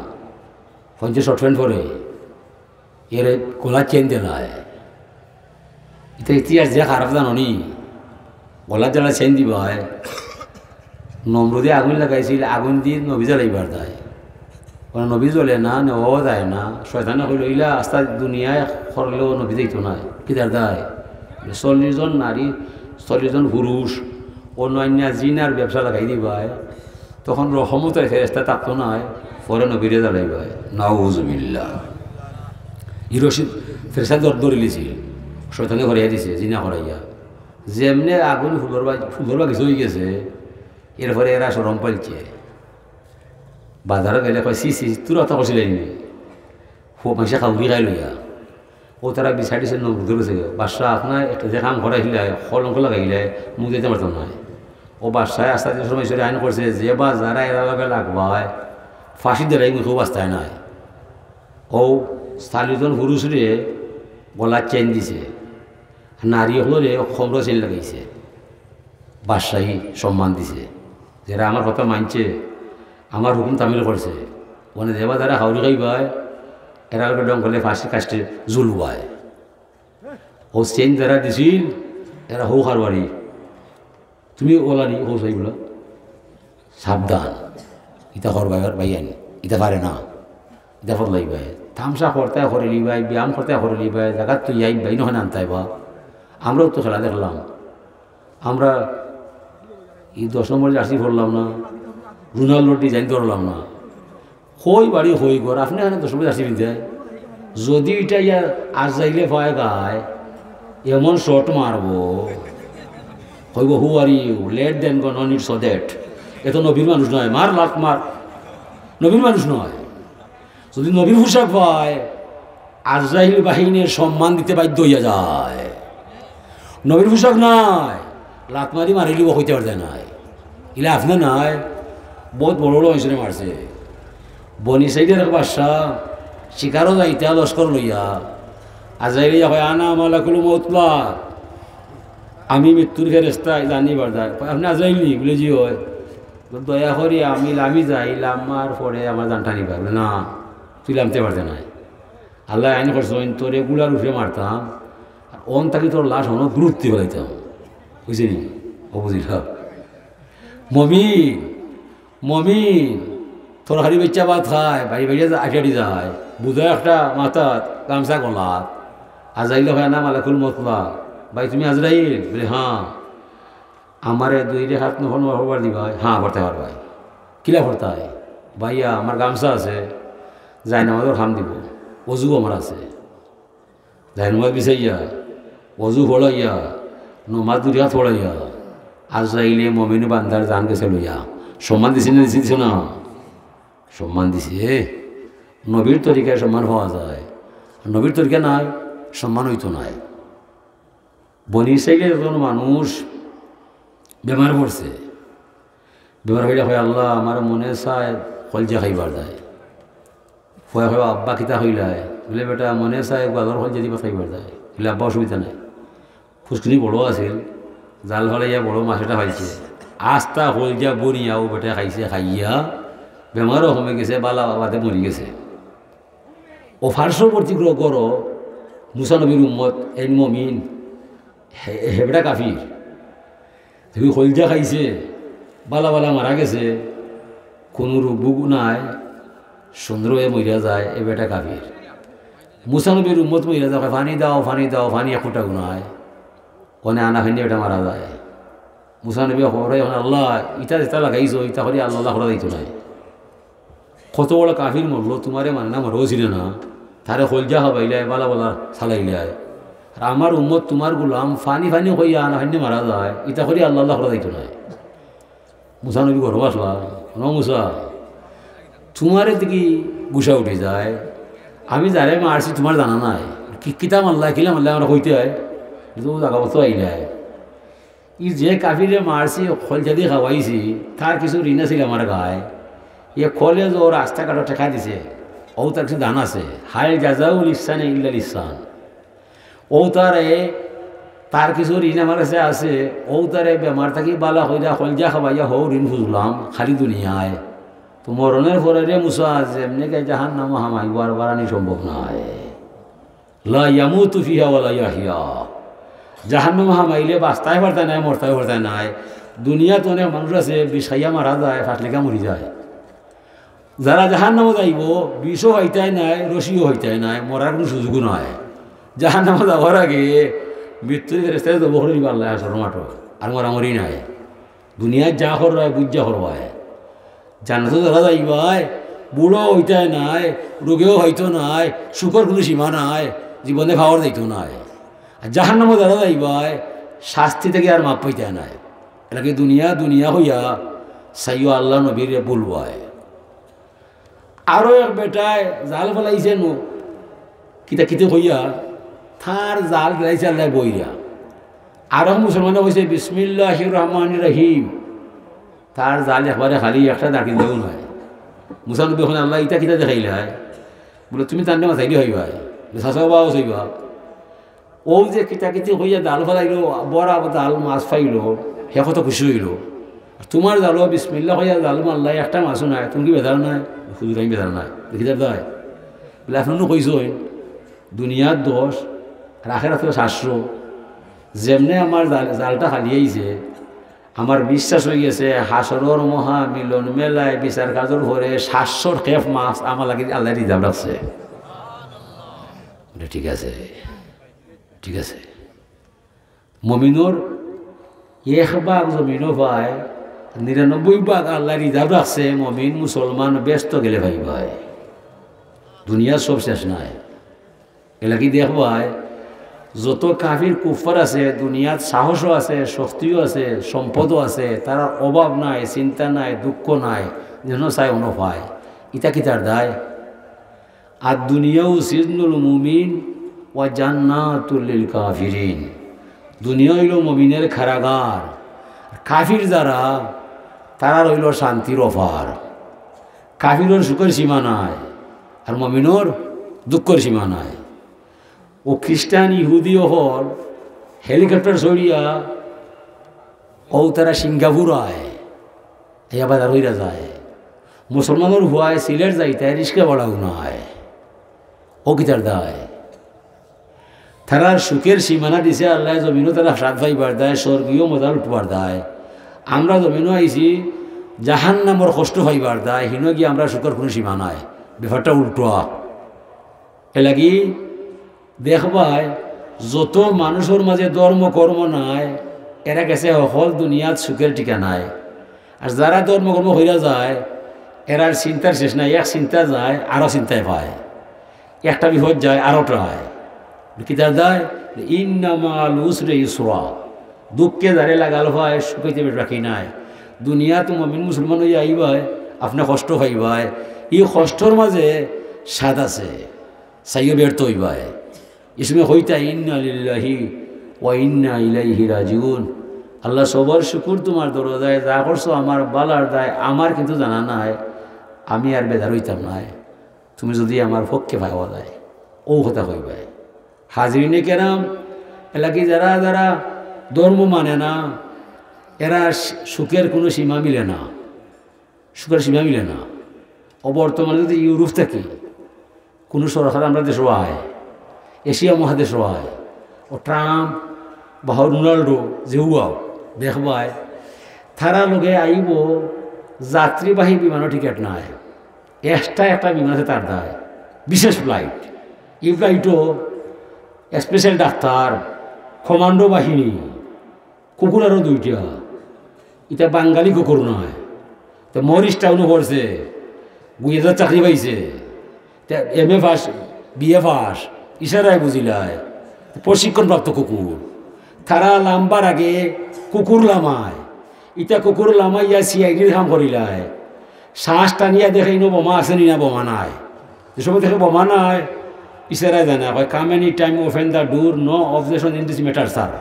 50 শর্ট প্যান্ট পরে এর গলা চেন দেয় এটা ইতিহাস যে খারাপ জানো নি গলা জ্বালা চেন দিব হয় নমরুদে আগুন লাগাইছিল আগুন দিয়ে নবী জ্বালাইবার দেয় কোনো নবী জ্বলে না নেওয়াও যায় না শয়তানে কইল ইলা আস্তা দুনিয়ায় করলেও নবী দেখতো না কিদার দেয় 40 জন নারী 40 জন পুরুষ অন্যান্য জিনার ব্যবসা লাগাই দিবায় তখন রহমতের ফেরেশতা থাকতো না পরে নবীরে জ্বালাইবায় নাউজুবিল্লাহ ইরশিদ ফেরেশতা দৌড় লিছিল শয়তানে ঘরে দিছে জিনা করাইয়া যেমনে আগুন ফুলর বা কিছু হয়ে গেছে এরপরে এরা সরম পাইছে 40 জন নারী 40 জন পুরুষ অন্যান্য জিনার ব্যবসা লাগাই দিবায় তখন রহমতের ফেরেশতা থাকতো না পরে নবীরে জ্বালাইবায় নাউজুবিল্লাহ ইরশিদ ফেরেশতা দৌড় লিছিল শয়তানে ঘরে দিছে জিনা করাইয়া যেমনে আগুন ফুলর বা কিছু হয়ে গেছে বাজারে গেলে কয় সি তোর কথা কৈছিলেন মাইসে খাউরি খাই লইয়া ও তারা বিচার দিছে নমরুদ গেছে বাদশাহ আপনার একটা যে কাম করা আহিলে কলঙ্ক লাগাইলে মুখ দিতে পারতাম নয় ও বাদশাহ আস্তে আস্তে সময় আইন করছে যে বা যারা এরা লগে লাগবায় ফাঁসি দেয় মুখেও বাস্তায় নাই ও চালিজন পুরুষরে গলার চেন দিছে নারী হলরে খমর চেন লাগাইছে বাদশাহী সম্মান দিছে যারা আমার কথা মানছে আমার হুকুম তামিল করছে মানে দেবা যারা হাউরি খাইবায় এরা লোকের ডঙ্গলে ফাঁসি কাস্টে জুলবায় ও চেন যারা দিছিল এরা হৌ খারবারি তুমি ওলানি হৌ সাইগুলো সাবধান ইটা করবাই বাইয়ানি ইটা পারে না ইটা ফল লাইবাই তামসা করতে করে লিবাই ব্যায়াম করতে করে লিবাই জায়গার তো ইয়াই বাই নহয় আনতাই বা আমরাও তো খেলা দেখলাম আমরা এই 10 নম্বর জার্সি পড়লাম না রোনাল্ডোর ডিজাইন ধরলাম না হই বাড়ি হই ঘর আপনি এখানে 10 নম্বর জার্সি পিনতে যদি এটা ইয়া আজ যাইলে ভয় গায় এমন শট মারবো হইব who are you let then go নন ইট সো দ্যাট এ তো নবীর মানুষ নয় মার লাখ মার নবীর মানুষ নয় যদি নবীর পোশাক পায় আজরাইল বাহিনীর সম্মান দিতে বাধ্য হইয়া যায় নবীর পোশাক নাই লাত মারি মারিলিব হইতে পারতে নাই ইলে আপনি নাই বহুত বড় বড় অংশে মারছে বনি সাইডের বাদশাহ শিকারও যাইতে লস্কর লইয়া আজরাইল হয় আনা মালাকুল মৌতলা আমি মৃত্যুর ফেরেস্তা জানি বারদার আপনি আজরাইল নি বলে জি হয় দয়া করি আমি যাই লামার পরে আমার জানটা নিবা বলে না তুই লামতে পারতে নাই আল্লাহ আইন করছেন তোর এগুলার উঠে মারতাম আর অন থাকি তোর লাশ হনো গুরুত্ব ফেলাইতাম বুঝছি নি ও বুঝিল মমিন তোর হারি বেচ্চা ভাত খায় বাড়ি বাড়িয়ে আটিয়াটি যায় বুঝা একটা মাথাত গামছা গলাত আজরাইল হয় না মালাকুল মতলা ভাই তুমি আজরাইল বলে হ্যাঁ আমারে 2 হাত নহন হবার দিবা হ্যাঁ ভরতে পারবাই কিলা ভরতে হয় ভাইয়া আমার গামছা আছে যাই না আমাদের খাম দিব অজু আমার আছে যাই নামাজ বিচাইয়া অজু ফড়াইয়া নমাজ 2 হাত ফড়াইয়া আজরাইলে মমিনু বান্দার জান গেছে লইয়া সম্মান দিছি না দিছি না সম্মান দিছে নবীর তরিকায় সম্মান পাওয়া যায় নবীর তরিকা নাই সম্মান হইতো নাই বনি সাইডে যখন মানুষ বেমার পড়ছে বেমার হইলে হয় আল্লাহ আমার মনে চায় কলজা খাইবার যায় হয় হয় আব্বা কিতা হইলায় বলে বেটা মনে চায় গাজর কলজা দিবা খাইবার যায় বলে আব্বা অসুবিধা নাই ফুসকুনি বড়ো আছিল জাল ফলাইয়া বড়ো মাছ এটা খাইছে আস্তা কলজা বনিয়াও বেটা খাইছে খাইয়া বেমারও কমে গেছে বালা বাবাতে মরি গেছে ও পার্শ্ববর্তী গ্রহ মুসা নবীর উম্মত এন মমিন হেবড়া কাফির তুমি কলজা খাইছে বালা বালা মারা গেছে কোনো রোগ নাই সুন্দর হয়ে মরিয়া যায় এ বেটা কাফির মুসা নবীর উম্মত মরিয়া যায় পানি দাও পানি 1 ফুটা গুনায় কোনে আনা খাইনি এটা মারা যায় মুসা নবী হরে আল্লাহ ইটা লাগাইছো ইটা করে আল্লাহ করা দিত নাই কত বড় কাফির মরলো তোমারে মানে না মরও ছিল না তারে কলজা হবাইলে বালা বালা চালাইলে আর আমার উম্মত তোমার গুলাম ফানি হইয়া আনা খাইনি মারা যায় ইটা করে আল্লাহ করা দিত নাই মুসা নবী গর্ব আসলা ন মুসা তোমারে দেখি গুসা উঠে যায় আমি যারে মারছি তোমার জানা নাই কিতা মারলা কিলা মারলা আমরা কইতে হয় কিন্তু জায়গা মতো আইলে ই যে কাফিরে মারছি খলজা দিয়ে খাওয়াইছি তার কিছু ঋণ আছিল আমার গায়ে খলে যে ও রাস্তাঘাটে ঠেকা দিছে ও তার কিছু দান আছে হাই জাজাউল ইহসান ইল্লাল ইহসান ও তার কিছু ঋণ আমার কাছে আছে ও তারে বেমার থাকি বালা হইয়া খলজা খাওয়াইয়া হও ঋণ খুঁজলাম খালি দুনিয়ায় তো মরণের পরে রে মুসা আছে এমনিকে জাহান নাম হামাইবার বাড়ানি সম্ভব নয় লা ইয়ামুতু ফিহা ওয়ালা ইয়াহইয়া জাহান্নাম হামাইলে বাঁচতাই পারতে নাই মরতাই পারতে নাই দুনিয়াতে অনেক মানুষ আছে বিষ খাইয়া মারা যায় ফাটলেখা মরি যায় যারা জাহান্নামে যাইব বিষও হইতাই নাই রশিও হইতাই নাই মরার কোনো সুযোগও নয় জাহান্নামে যাওয়ার আগে মৃত্যুর ফেরেস্তায় জব করে নিবার লাগে আসর মাঠো আর মরামরি নাই দুনিয়ায় যা করবায় বুঝা করবায় জান্নাতে যারা যাইবাই বুড়ো হইতাই নাই রোগেও হইতো নাই সুখর কোনো সীমা নাই জীবনে খাওয়ার দিত নাই আর জাহান্নামে যারা যাইবাই শাস্তি থেকে আর মাপ পাইতে নাই এটাকে দুনিয়া হইয়া সাইও আল্লাহ নবীর বলবায় আরও এক বেটায় জাল ফেলাইছে নো কিতা কিতে হইয়া থার জাল গেলাইছে আল্লাহ বইয়া। আরও মুসলমানে কইছে বিসমিল্লাহির রহমানির রহিম, তার জাল একবারে খালি একটা দাঁড়িয়ে দেও নয়। মুসানবী এখন আল্লাহ ইটা কিতা দেখাইলে হয় বলে তুমি তার নামে চাইলে হইবা শাসাবাও চাইবা। ও যে কিতা কিতি হইয়া জাল ফেলাইল বড় জাল মাছ পাইল সে কত খুশি হইল। তোমার জালো বিসমিল্লা হইয়া জাল মাল্লাই একটা মাছও নাই, তুমি কি বেদার নাই? হুজুর আমি বেদার নাই দেখি তার দায় বলে আপনারও কইস দুনিয়ার দোষ আর আখেরাত 700। যেমনে আমার জালটা খালি আইছে আমার বিশ্বাস হয়ে গেছে হাসরর মহা মিলন মেলায় বিচার কাজর ভরে 700 খেপ মাছ আমার লাগে আল্লাহ রিজার্ভ রাখছে। ঠিক আছে ঠিক আছে, মমিনোর 1 ভাগ জমিনও পায়, 99 ভাগ আল্লাহ রিজার্ভ রাখছে। মমিন মুসলমান ব্যস্ত গেলে ভাই ভাই দুনিয়ার সব শেষ নাই। এলাকি দেখবাই যত কাফির কুফার আছে দুনিয়াত সাহসও আছে, শক্তিও আছে, সম্পদও আছে, তার অভাব নাই, চিন্তা নাই, দুঃখ নাই, যেন চাই অনুপায়। ইটা কি তার দায়? আর দুনিয়াও সিজনুল মুমিন ওয়া জান্নাতুল লিল কাফিরিন। দুনিয়া হইল মুমিনের কারাগার, কাফির যারা তারা রইল শান্তির অফার। কাফিরের সুখের সীমা নাই আর মুমিনের দুঃখের সীমা নাই। ও খ্রিস্টান ইহুদিও হল হেলিকপ্টার সরিয়া ও তারা সিঙ্গাপুর আয় ইয়া বাজার হইরা যায়। মুসলমানের হুয়ায় সিলেট যাইতে রিস্কা বাড়াও নয়, ও কি তার দায়? তারা সুখের সীমানা দিছে আল্লাহ, জমিনও তারা স্বাদ পাইবার দেয়, স্বর্গীয় মজা উঠবার দেয়। আমরা জমিনও আইছি জাহান নামর কষ্ট পাইবার দেয়, হিনো গিয়ে আমরা সুখের কোনো সীমা নাই। ব্যাপারটা উল্টোয়া। এলাকি দেখবাই যত মানুষের মাঝে ধর্ম কর্ম নাই এরা গেছে হল দুনিয়াত সুখের ঠিকানায়। আর যারা ধর্ম কর্ম হইয়া যায় এরার চিন্তার শেষ নাই। এক চিন্তা যায় আরও চিন্তায় পায়, একটা বিপদ যায় আরোটা হয়। কি তার যায়? ইন্নামাল উসরে ইসরা, দুঃখে যারে লাগাল হয় সুখেতে রাখি নাই। দুনিয়া তো মুমিন মুসলমান হইয়া আইবাই আপনার কষ্ট হইবাই, এই কষ্টর মাঝে স্বাদ আছে, চাইও ব্যর্থ হইবাই। ইসমে হইতা ইন্না লিল্লাহি ওয়া ইন্না ইলাইহি রাজিউন। আল্লাহ সবার শুকুর তোমার দরজায়, যা করছো আমার বালার দায়, আমার কিন্তু জানা নাই, আমি আর বেদার হইতাম নাই তুমি যদি আমার পক্ষে পাওয়া যায়। ও কথা কইবাই। হাজরিনে কেরাম এলাকি যারা যারা ধর্ম মানে না এরা সুখের কোনো সীমা মিলে না, সুখের সীমা মিলে না। ও বর্তমানে যদি ইউরোপ থাকি কোনো সরকার আমরা দেশ হয়, এশিয়া মহাদেশ হয়, ও ট্রাম্প বা রোনাল্ডো যে হুয়াও দেখবাই তারা লোকে আইব যাত্রীবাহী বিমানও টিকিট নাই, এক্সট্রা একটা বিমান আছে তার দায়, বিশেষ ফ্লাইট। এই ফ্লাইটও স্পেশাল ডাক্তার, কমান্ডো বাহিনী, কুকুর আরও 2টা। এটা বাঙালি কুকুর নয়, তো মরিস টাউনও পড়ছে, গুয়েদার চাকরি পাইছে, MA পাস BA পাস, ইশারায় বুঝিলায় প্রশিক্ষণপ্রাপ্ত কুকুর। তারা লাম্বার আগে কুকুর লামায়, ইটা কুকুর লামাইয়া CIDর কাম করিলায়, শ্বাস টানিয়া দেখে ইনো বোমা আছে নি না বোমা নাই। যে সময় দেখে বোমা নাই ইশারায় জানা হয় come any time open the door, no objection in this matter sir.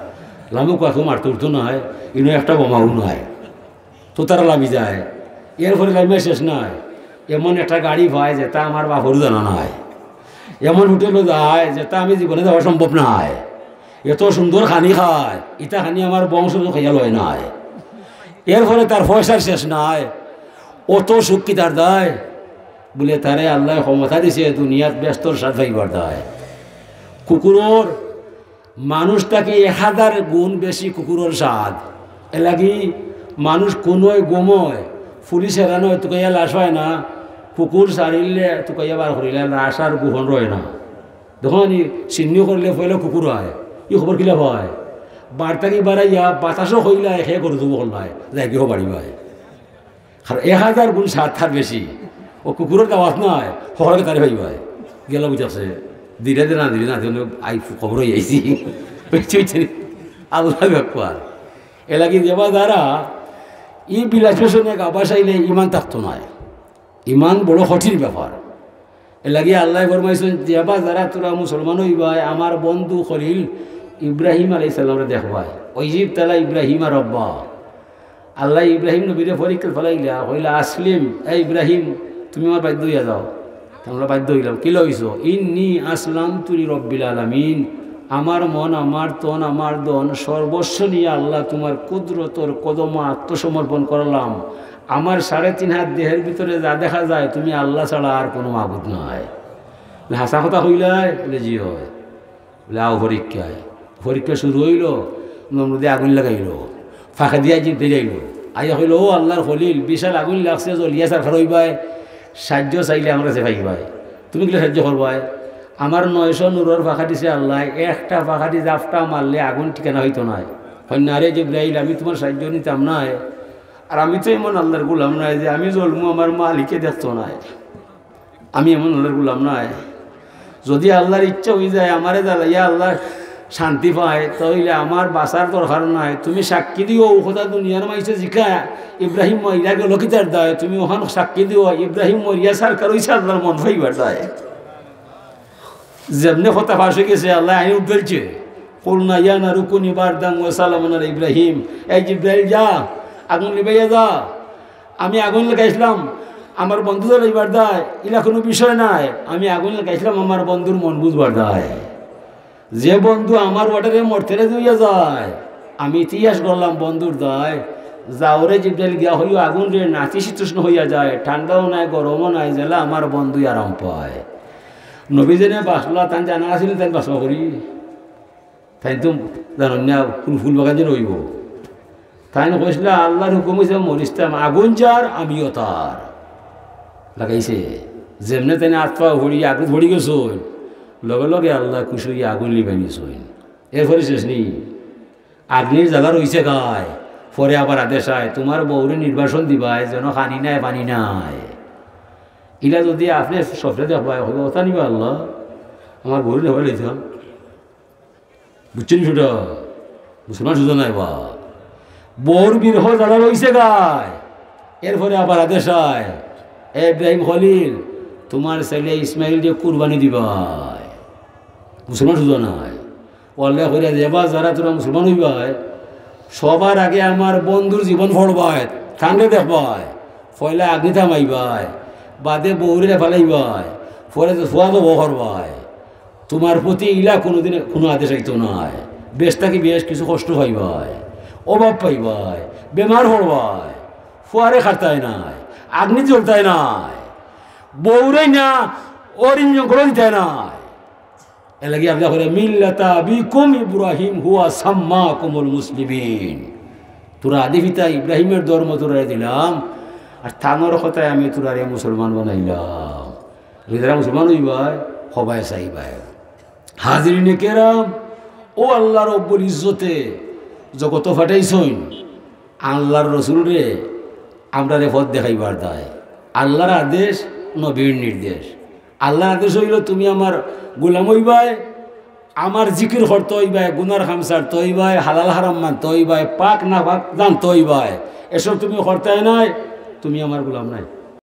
লামু কাকু মারতে উঠতো নয়, ইনো একটা বোমাও নয়, তো তারা লামি যায়। এর ফলে লামিয়া শেষ নয়, এমন একটা গাড়ি পায় যেটা আমার বাপরও জানা নয়, এমন হোটেলও যায় যেটা আমি জীবনে যাওয়া সম্ভব নয়। এত সুন্দর খানি খায়, ইটা খানি আমার বংশ খেয়াল হয় নাই। এর ফলে তার পয়সার শেষ নাই, অত সুখ কি তার দায়? বলে তারে আল্লাহ ক্ষমতা দিছে দুনিয়াত ব্যস্তর সাথ ভাইবার দায়। কুকুরের মানুষটাকে 1000 গুণ বেশি কুকুরের স্বাদ। এলাকি মানুষ কোনোই গময় পুলিশ এরানো তোকাইয়া লাশ হয় না, কুকুর সারিলে তোকাইয়া বার করিলে লাশ আর গোহন রয় না। দেখুন চিহ্ন করলে ফলে কুকুর হয়, ই খবর কিলা হয় বার্তাকি বাড়াইয়া বাতাসও হইলা সে করে দেবো হল্লায় যাই কেহ বাড়িবায়। আর 1000 গুণ স্বাদ থার বেশি। ও কুকুরের দাওয়াত নয়, সকলকে তারে ভাইবায় গেল বুঝাচ্ছে দিলে না দিলে না আই খবর হয়ে যাইছি আল্লাহ ব্যাপার। এলাকি দেবা দ্বারা ই বিলাস পেছনে গা বাসাইলে ইমান থাকতো নয়, ইমান বড় কঠিন ব্যাপার। এ লাগিয়ে আল্লাহ ফরমাইছেন যেবা যারা তোরা মুসলমান হইবাই আমার বন্ধু খলিল ইব্রাহিম আলাইহিস সালামরে দেখবাই ওইজিব তালা ইব্রাহিম আর রব্বা আল্লাহ ইব্রাহিম নবীরে পরীক্ষা ফেলাইলা হইলা আসলিম এই ইব্রাহিম তুমি আমার বাধ্য হইয়া যাও। আমরা বাধ্য হইলাম কি লইছো ইন্নি আসলাম তুলি রব্বিল আলামিন আমার মন আমার তন আমার দন সর্বস্ব নিয়ে আল্লাহ তোমার কুদরতর কদমে আত্মসমর্পণ করলাম। আমার 3.5 হাত দেহের ভিতরে যা দেখা যায় তুমি আল্লাহ ছাড়া আর কোনো মাবুদ নয়। হাসা কথা হইলাই বলে জি হয় বলে আও পরীক্ষা শুরু হইল নমরুদে আগুন লাগাইল ফাঁকা দিয়া জিপ বেরিয়াইল আইয়া হইল ও আল্লাহর খলিল বিশাল আগুন লাগছে জ্বলিয়া সার খার হইবাই সাহায্য চাইলে আমার কাছে পাইবাই তুমি কিলে সাহায্য করবাই আমার 900 নূরের ফাঁকা দিছে আল্লাহ একটা ফাঁকা দিয়ে জাফটা মারলে আগুন ঠিকানা হইতো নাই কন্যারে জিব্রাইল আমি তোমার সাহায্য নিতাম নাই আর আমি তো এমন আল্লাহর গোলাম নাই যে আমি জলমু আমার মালিকে দেখতো নাই আমি এমন আল্লাহর গোলাম নাই যদি আল্লাহর ইচ্ছা হয়ে যায় আমারে জ্বালাইয়া আল্লাহ শান্তি পায় তাহলে আমার বাঁচার দরকার নাই তুমি সাক্ষী দিও ও কথা দুনিয়ার মাইছে জিকা ইব্রাহিম মরিয়া গেল কি তার দায় তুমি ওখান সাক্ষী দিও ইব্রাহিম মরিয়া সরকার হয়েছে আল্লাহর মন ফাইবার দায় যেমনি কথা ফাঁস হয়ে গেছে আল্লাহ আইন উঠবেলছে করুণা ইয়া না রুকুনি বারদাম ও সালামান ইব্রাহিম এই জিব্রাইল যা আগুন লিবাইয়া যা আমি আগুন লাগাইছিলাম আমার বন্ধুদের এইবার দায় এলা কোনো বিষয় নাই আমি আগুন লাগাইছিলাম আমার বন্ধুর মন বুঝবার দায় যে বন্ধু আমার ওয়াটারে মরতেরে দুইয়া যায় আমি ইতিহাস করলাম বন্ধুর দায় যাওরে জিব্রাইল গিয়া হইও আগুন রে নাতিশীতোষ্ণ হইয়া যায় ঠান্ডাও নাই গরমও নাই জেলা আমার বন্ধুই আরাম পায় নবীজনে বাসলা তাই জানা আছিল তাই বাসবা করি তাই তো জানো না ফুল বাগান যে রইব তাই না কইছিল আল্লাহর হুকুম হয়েছে মরিস্তাম আগুন যার আমিও তার লাগাইছে যেমনে তাই আত্মা ভরি আগুন ভরি গেছই লগে লগে আল্লাহ খুশি হইয়া আগুন লিবাই নিছই এরপরে শেষ নি আগ্নির জায়গা রয়েছে গায় পরে আবার আদেশ আয় তোমার বউরে নির্বাসন দিবাই যেন খানি নাই পানি নাই ইলা যদি আপনি সফরে দেখবাই হবে ওটা নিবা আল্লাহ আমার বউরে নেবা লইতাম বুঝছেন সেটা মুসলমান সুযোগ নাই বা বউর বিরহ জায়গা রয়েছে গায় এরপরে আবার আদেশ আয় ইব্রাহিম খলিল তোমার ছেলে ইসমাইল দিয়ে কুরবানি দিবাই মুসলমান সুযোগ নাই অল্লাহ করে দেবা যারা তোরা মুসলমান হইবাই সবার আগে আমার বন্ধুর জীবন ফড়বাই ঠান্ডে দেখবাই পয়লা আগ্নি থামাইবাই বাদে বউরে ফেলাইবাই পরে শোয়া তো করবাই তোমার প্রতি ইলা কোনোদিন কোনো আদেশ আইতো নাই বেশ থাকি বেশ কিছু কষ্ট পাইবাই অভাব পাইবাই বেমার হড়বাই ফুয়ারে খাটতাই নাই আগ্নি জ্বলতাই নাই বউরে না অরিঞ্জ করে দিতে নাই এলাকি আপনি করে মিল্লাতা বিকুম ইব্রাহিম হুয়া সাম্মাকুমুল মুসলিমিন তোরা আদি পিতা ইব্রাহিমের ধর্ম তোরা দিলাম আর থানোর কথায় আমি তোরারে মুসলমান বানাইলাম যারা মুসলমান হইবাই সবাই চাইবাই হাজিরিনে কেরাম ও আল্লাহর রব্বুল ইজ্জতে জগত ফাটাইছইন আল্লাহর রসুল রে আমরা রে পথ দেখাইবার দায় আল্লাহর আদেশ নবীর নির্দেশ আল্লাহর আদেশ হইল তুমি আমার গোলাম হইবাই আমার জিকির করতে হইবাই গুনার খামসার তৈবাই হালাল হারাম মান তৈবাই পাক না পাক জান তৈবাই এসব তুমি করতে নাই তুমি আমার গোলাম নাই।